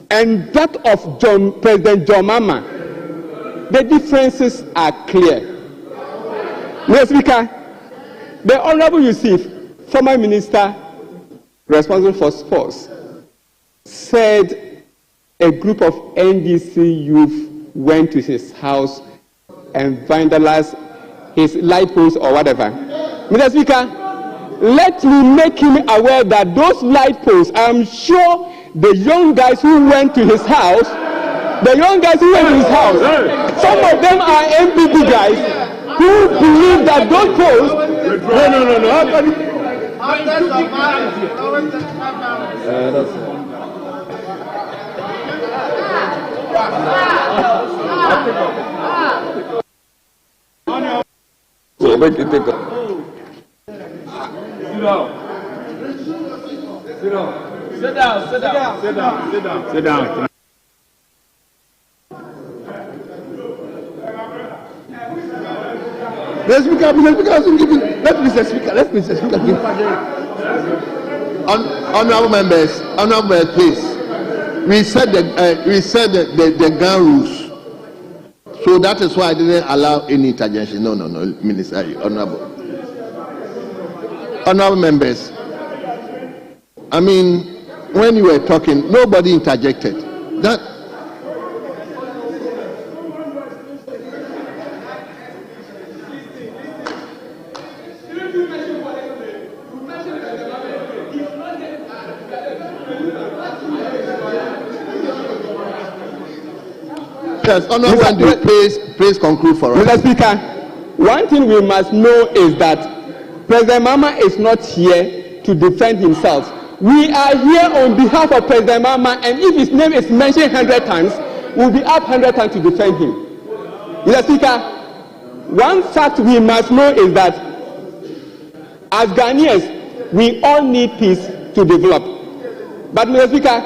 and that of President John Mahama, the differences are clear. Mr. Speaker, the Honorable Yusuf, former minister responsible for sports, said a group of NDC youth went to his house and vandalized his light posts or whatever. Mr. Speaker, let me make him aware that those light posts, I'm sure the young guys who went to his house, some of them are MPP guys who believe that those posts, Sit down. Let Mr. Speaker give. Honorable members, please. We said the gun rules. So that is why I didn't allow any interjection. No, Minister, honorable members. I mean, when you were talking, nobody interjected. That yes, honorable Andrew, please conclude for us. Mr. Speaker, one thing we must know is that President Mahama is not here to defend himself. We are here on behalf of President Mahama, and if his name is mentioned 100 times, we'll be up 100 times to defend him. Mr. Speaker, one fact we must know is that as Ghanaians, we all need peace to develop. But Mr. Speaker,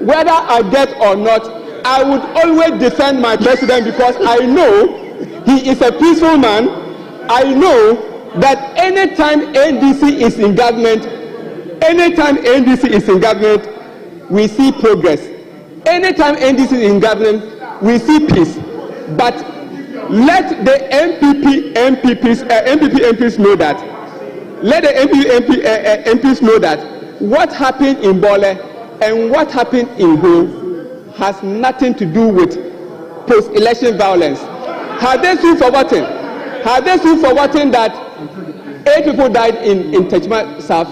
whether I get or not, I would always defend my president because I know he is a peaceful man. I know that anytime NDC is in government, we see progress. Anytime NDC is in government, we see peace. But let the MPPs know that. Let the MPs know that what happened in Bole and what happened in Ho has nothing to do with post-election violence. Have they soon forgotten? That 8 people died in Techma South?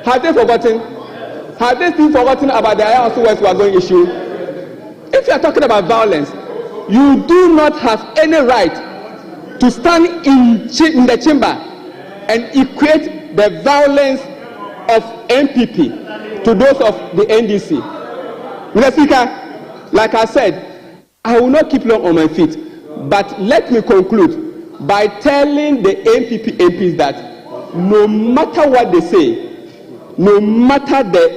Have they forgotten? Have they still forgotten about the West Wagon issue? If you are talking about violence, you do not have any right to stand in the chamber and equate the violence of MPP to those of the NDC. Mr. Speaker, like I said, I will not keep long on my feet, but let me conclude by telling the MPP MPs that no matter what they say, no matter the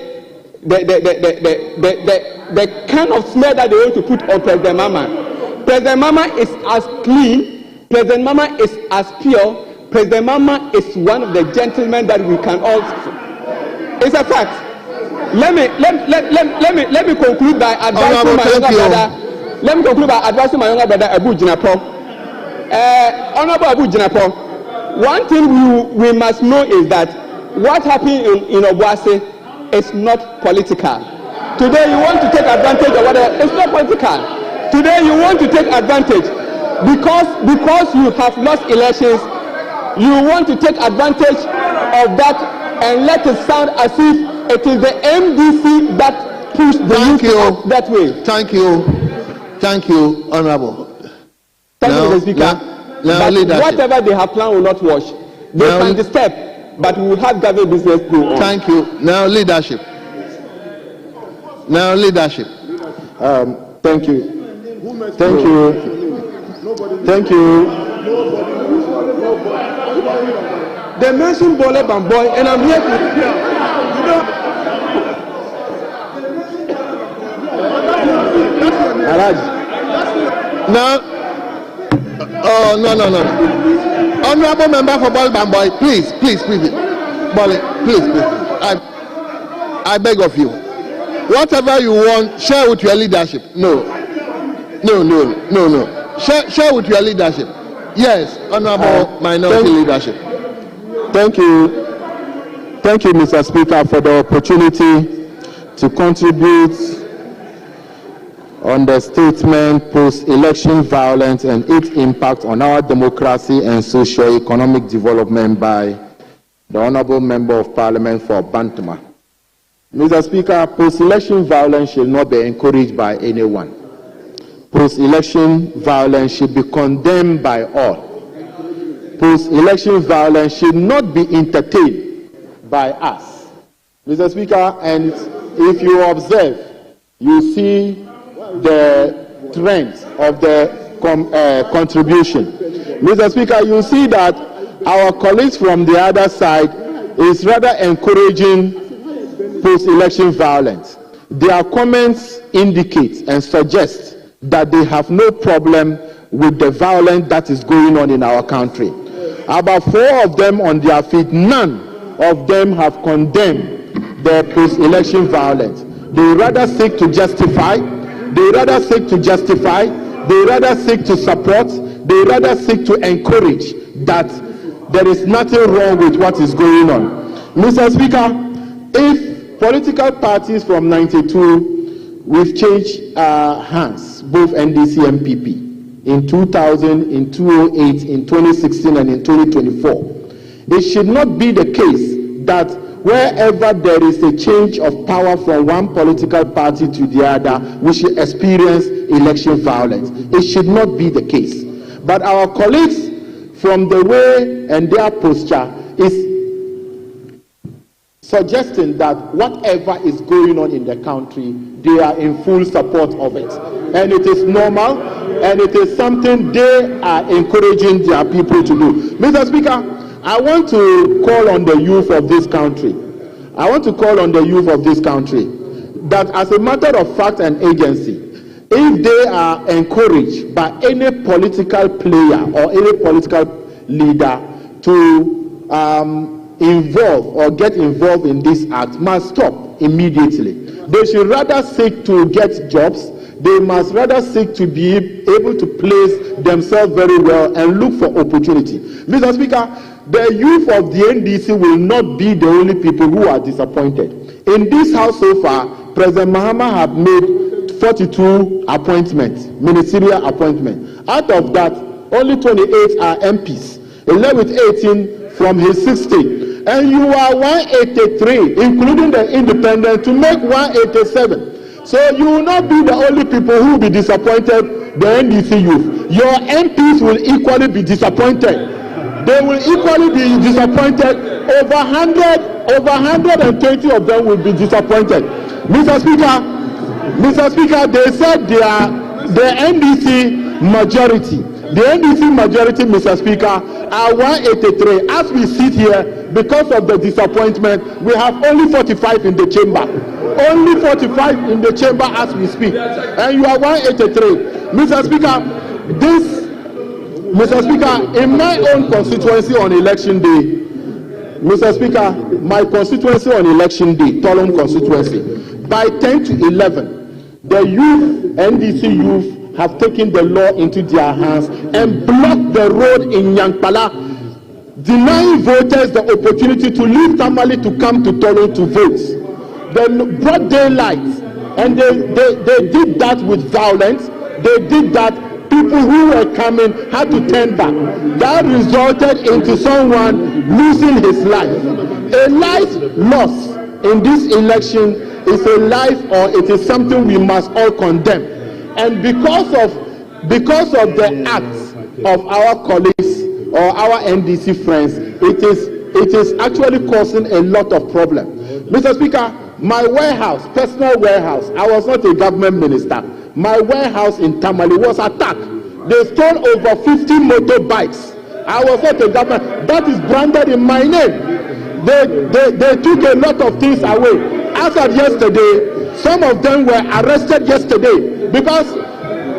kind of smell that they want to put on President Mahama is as clean, President Mahama is as pure, President Mahama is one of the gentlemen that we can all. It's a fact. Let me conclude by advising my younger brother let me conclude by advising my younger brother Abu Jinapo. Honorable Abu Jinapo, one thing we must know is that what happened in Obuasi is not political. Today you want to take advantage of whatever, it's not political. Today you want to take advantage because you have lost elections. You want to take advantage of that and let it sound as if it is the MDC that pushed the youth that way. Thank you, Honorable. Thank you, Mr. Speaker. But whatever they have planned will not wash. They can disturb, but we will have government business go on. Thank you. Now leadership. Thank you. They mentioned Bole Bamboy, and I'm here to, No. Honorable member for Bole Bamboy, please. Bole, please. I beg of you. Whatever you want, share with your leadership. No. Share with your leadership. Yes, honorable minority leadership. Thank you, Mr. Speaker, for the opportunity to contribute on the statement post-election violence and its impact on our democracy and socio-economic development by the Honorable Member of Parliament for Bantama. Mr. Speaker, post-election violence should not be encouraged by anyone. Post-election violence should be condemned by all. Post-election violence should not be entertained by us. Mr. Speaker, and if you observe, you see the trend of the contribution. Mr. Speaker, you see that our colleagues from the other side is rather encouraging post-election violence. Their comments indicate and suggest that they have no problem with the violence that is going on in our country. About 4 of them on their feet, none of them have condemned the post-election violence. They rather seek to justify, they rather seek to support, they rather seek to encourage that there is nothing wrong with what is going on. Mr. Speaker, if political parties from 92, we've changed hands, both NDC and PP, in 2000, in 2008, in 2016, and in 2024. It should not be the case that wherever there is a change of power from one political party to the other, we should experience election violence. It should not be the case. But our colleagues, from the way and their posture, is suggesting that whatever is going on in the country, they are in full support of it. And it is normal, and it is something they are encouraging their people to do. Mr. Speaker, I want to call on the youth of this country. That as a matter of fact and agency, if they are encouraged by any political player or any political leader to involve or get involved in this act, must stop immediately. They should rather seek to get jobs. They must rather seek to be able to place themselves very well and look for opportunity. Mr. Speaker, the youth of the NDC will not be the only people who are disappointed. In this house so far, President Mahama have made 42 appointments, ministerial appointments. Out of that, only 28 are MPs, 11 with 18 from his 60. And you are 183, including the independent, to make 187. So you will not be the only people who will be disappointed, the NDC youth. Your MPs will equally be disappointed. They will equally be disappointed. Over 120 of them will be disappointed. Mr. Speaker, they said they are the NDC majority. The NDC majority, Mr. Speaker, are 183. As we sit here, because of the disappointment, we have only 45 in the chamber. Only 45 in the chamber as we speak. And you are 183. Mr. Speaker, in my own constituency on election day, Mr. Speaker, my constituency on election day, Tolon constituency, by 10 to 11, the youth, NDC youth, have taken the law into their hands and blocked the road in Nyankpala, denying voters the opportunity to leave Tamale to come to Tolo to vote. They brought daylight, and they did that with violence. They did that. People who were coming had to turn back. That resulted into someone losing his life. A life lost in this election is a life, or it is something we must all condemn. And because of the acts of our colleagues or our NDC friends, it is actually causing a lot of problems. Mr. Speaker, my warehouse, personal warehouse, I was not a government minister. My warehouse in Tamale was attacked. They stole over 50 motorbikes. I was not a government. That is branded in my name. They took a lot of things away. As of yesterday, some of them were arrested yesterday, because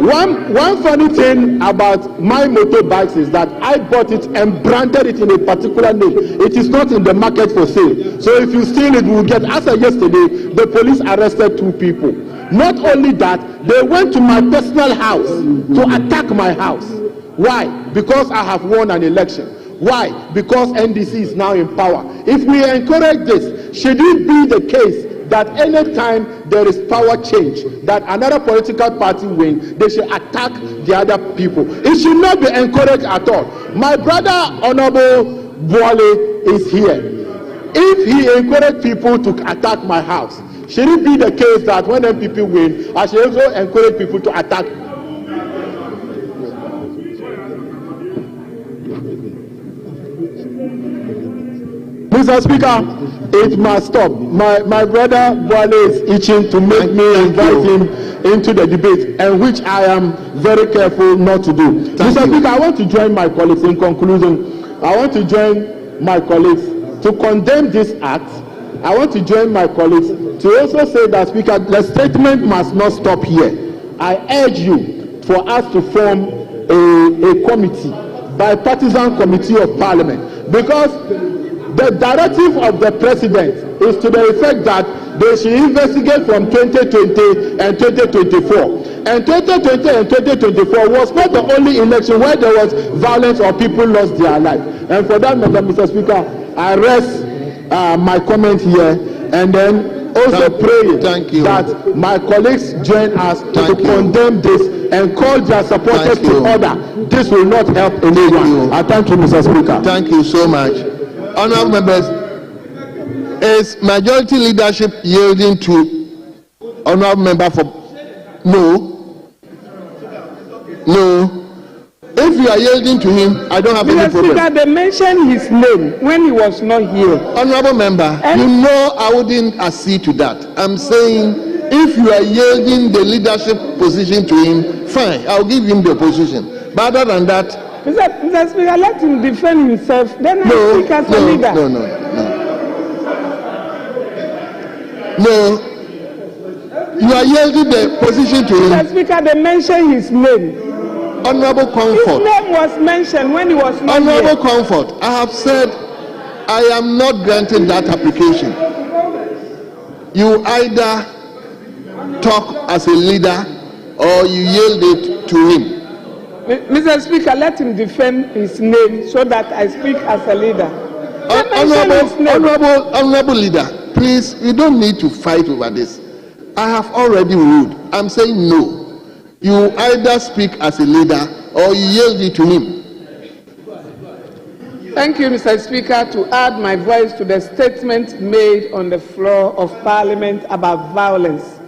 one funny thing about my motorbikes is that I bought it and branded it in a particular name. It is not in the market for sale. So if you steal it, we will get. As of yesterday, the police arrested 2 people. Not only that, they went to my personal house to attack my house. Why? Because I have won an election. Why? Because NDC is now in power. If we encourage this, should it be the case that any time there is power change, that another political party wins, they should attack the other people? It should not be encouraged at all. My brother, Honorable Boale, is here. If he encouraged people to attack my house, should it be the case that when MPP win, I should also encourage people to attack? Mr. Speaker, it must stop. My brother Boale is itching to make me invite him into the debate, and which I am very careful not to do. Mr. Speaker, I want to join my colleagues in conclusion. I want to join my colleagues to condemn this act. I want to join my colleagues to also say that, Speaker, the statement must not stop here. I urge you for us to form a committee, bipartisan committee of parliament, because the directive of the president is to the effect that they should investigate from 2020 and 2024. And 2020 and 2024 was not the only election where there was violence or people lost their life. And for that matter, Mr. Speaker, I rest my comment here, and then also pray that my colleagues join us to condemn this and call their supporters to order. This will not help anyone. I thank you, Mr. Speaker. Thank you so much. Honourable members, is majority leadership yielding to honourable member for no? No. If you are yielding to him, I don't have any problem. Speaker, they mentioned his name when he was not here. Honourable member, you know I wouldn't accede to that. I'm saying if you are yielding the leadership position to him, fine, I'll give him the position. But other than that, Mr. Speaker, let him defend himself. Then I speak as a leader. No. You are yielding the position to him. Mr. Speaker, they mentioned his name. Honourable Comfort. His name was mentioned when he was not Honourable here. Comfort, I have said I am not granting that application. You either talk as a leader or you yield it to him. Mr. Speaker, let him defend his name so that I speak as a leader. Honourable leader, please, you don't need to fight over this. I have already ruled. I'm saying no. You either speak as a leader or you yield it to him. Thank you, Mr. Speaker, to add my voice to the statement made on the floor of Parliament about violence.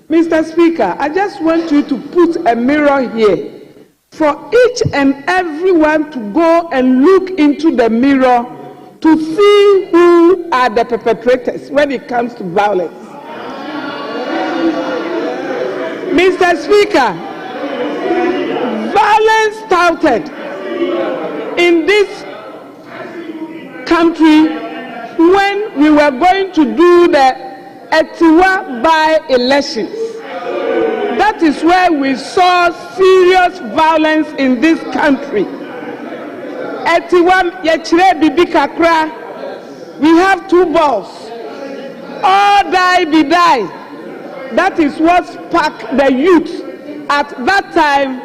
Mr. Speaker, I just want you to put a mirror here for each and everyone to go and look into the mirror to see who are the perpetrators when it comes to violence. Mr. Speaker, violence started in this country when we were going to do the Etiwa by-elections. That is where we saw serious violence in this country. Etiwa Yechire Bibi Kakra, we have 2 balls. All die, be die. That is what sparked the youth at that time,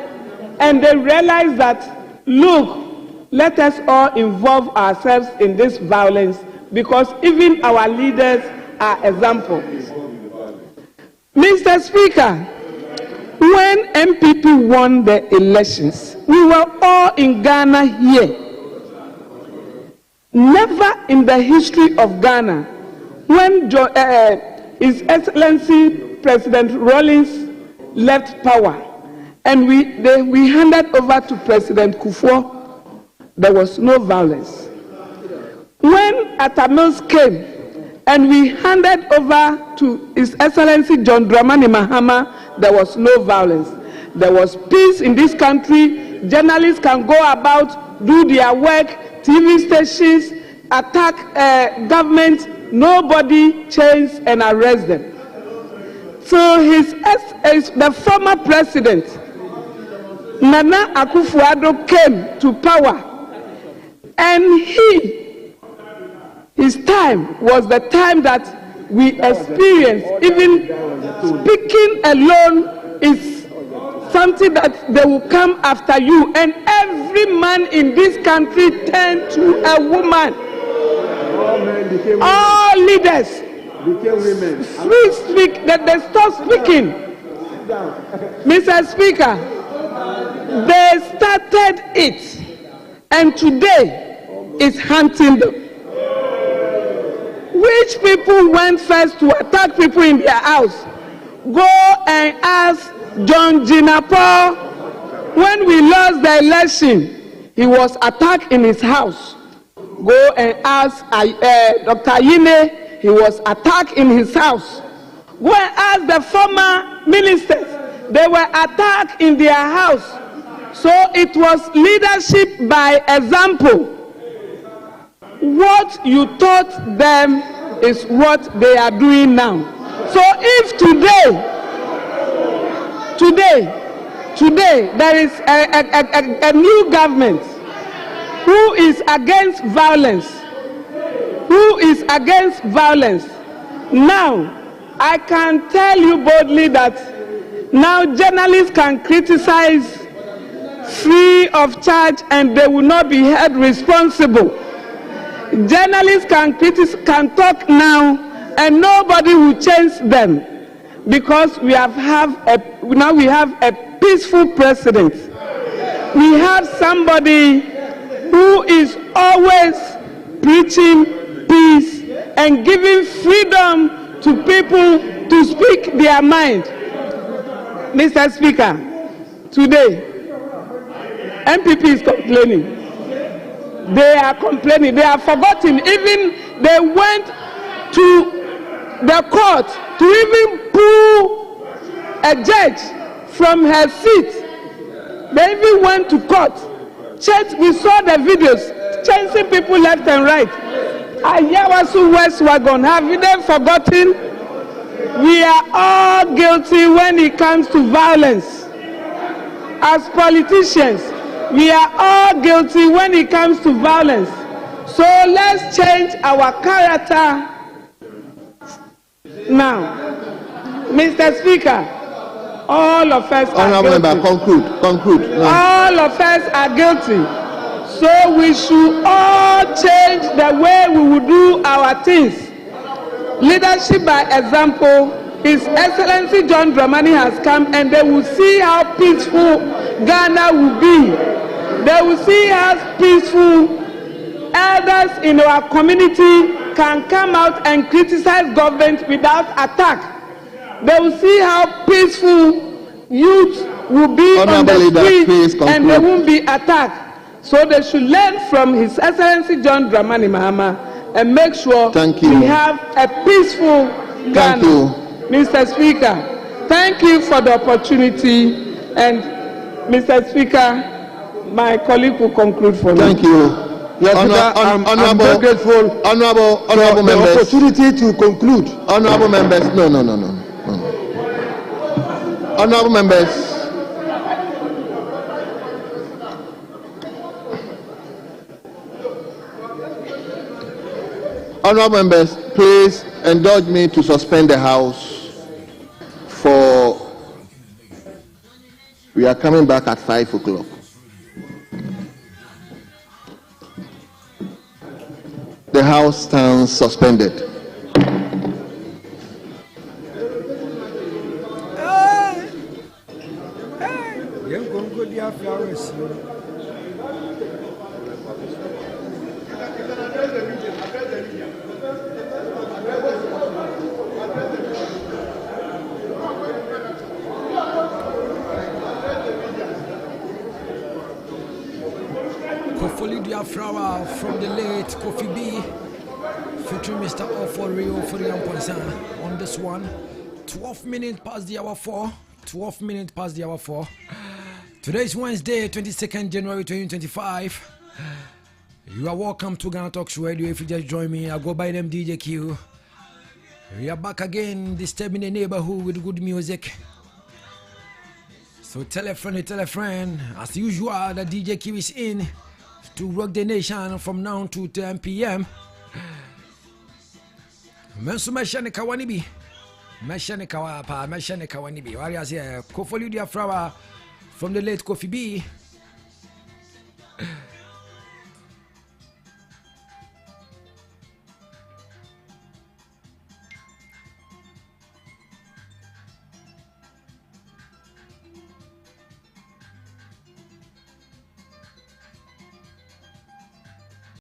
and they realized that, look, let us all involve ourselves in this violence, because even our leaders are examples. Mr. Speaker, when MPP won the elections, we were all in Ghana here. Never in the history of Ghana, when His Excellency President Rawlings left power and we handed over to President Kufuor, there was no violence. When Atta Mills came and we handed over to His Excellency John Dramani Mahama, there was no violence. There was peace in this country. Journalists can go about, do their work, TV stations, attack government. Nobody chased and arrest them. So the former president, Nana Akufo-Addo, came to power, and his time was the time that we experienced. Even speaking alone is something that they will come after you, and every man in this country turned to a woman. All leaders speak that they stop speaking. Mr. Speaker, they started it, and today it's hunting them. Which people went first to attack people in their house? Go and ask John Jinapor. When we lost the election, he was attacked in his house. Go and ask Dr. Yine, he was attacked in his house. Go and ask the former ministers, they were attacked in their house. So it was leadership by example. What you taught them is what they are doing now. So if today there is a new government who is against violence, now I can tell you boldly that now journalists can criticize free of charge and they will not be held responsible. Journalists can talk now and nobody will change them, because we have a peaceful president. We have somebody who is always preaching peace and giving freedom to people to speak their mind. Mr. Speaker, today MPP is complaining. They are complaining. They have forgotten. Even they went to the court to even pull a judge from her seat. They even went to court. We saw the videos, chasing people left and right. Ayawasu West Wagon, have they forgotten? We are all guilty when it comes to violence. As politicians, we are all guilty when it comes to violence. So let's change our character now. Mr. Speaker, all of us are guilty. Conclude. No. All of us are guilty. So we should all change the way we will do our things. Leadership by example. His Excellency John Dramani has come, and they will see how peaceful Ghana will be. They will see how peaceful elders in our community can come out and criticize government without attack. They will see how peaceful youth will be on the street and they won't be attacked. So they should learn from His Excellency John Dramani Mahama and make sure we have a peaceful Ghana. Mr. Speaker, thank you for the opportunity, and Mr. Speaker, my colleague will conclude for me. Thank you. Yes, I'm very grateful honorable for the members. Opportunity to conclude. Honorable members, no. Honorable members. Honorable members, please indulge me to suspend the House for are coming back at 5 o'clock. The House stands suspended. Kofoli Diafrawa from the late Kofi B, featuring Mr. Oforio Foriamponsa on this one. 12 minutes past the hour 4. 12 minutes past the hour 4. Today is Wednesday, 22nd January 2025. You are welcome to Ghana Talks Radio. If you just join me, I'll go by them DJ Q. We are back again, disturbing the neighborhood with good music. So tell a friend, as usual, the DJ Q is in to rock the nation from now to 10 p.m. Mensu meshane kawanibi. Meshane kawapa, meshane kawanibi. Warriors here, Kofoli Diafrawa from the late Kofi B.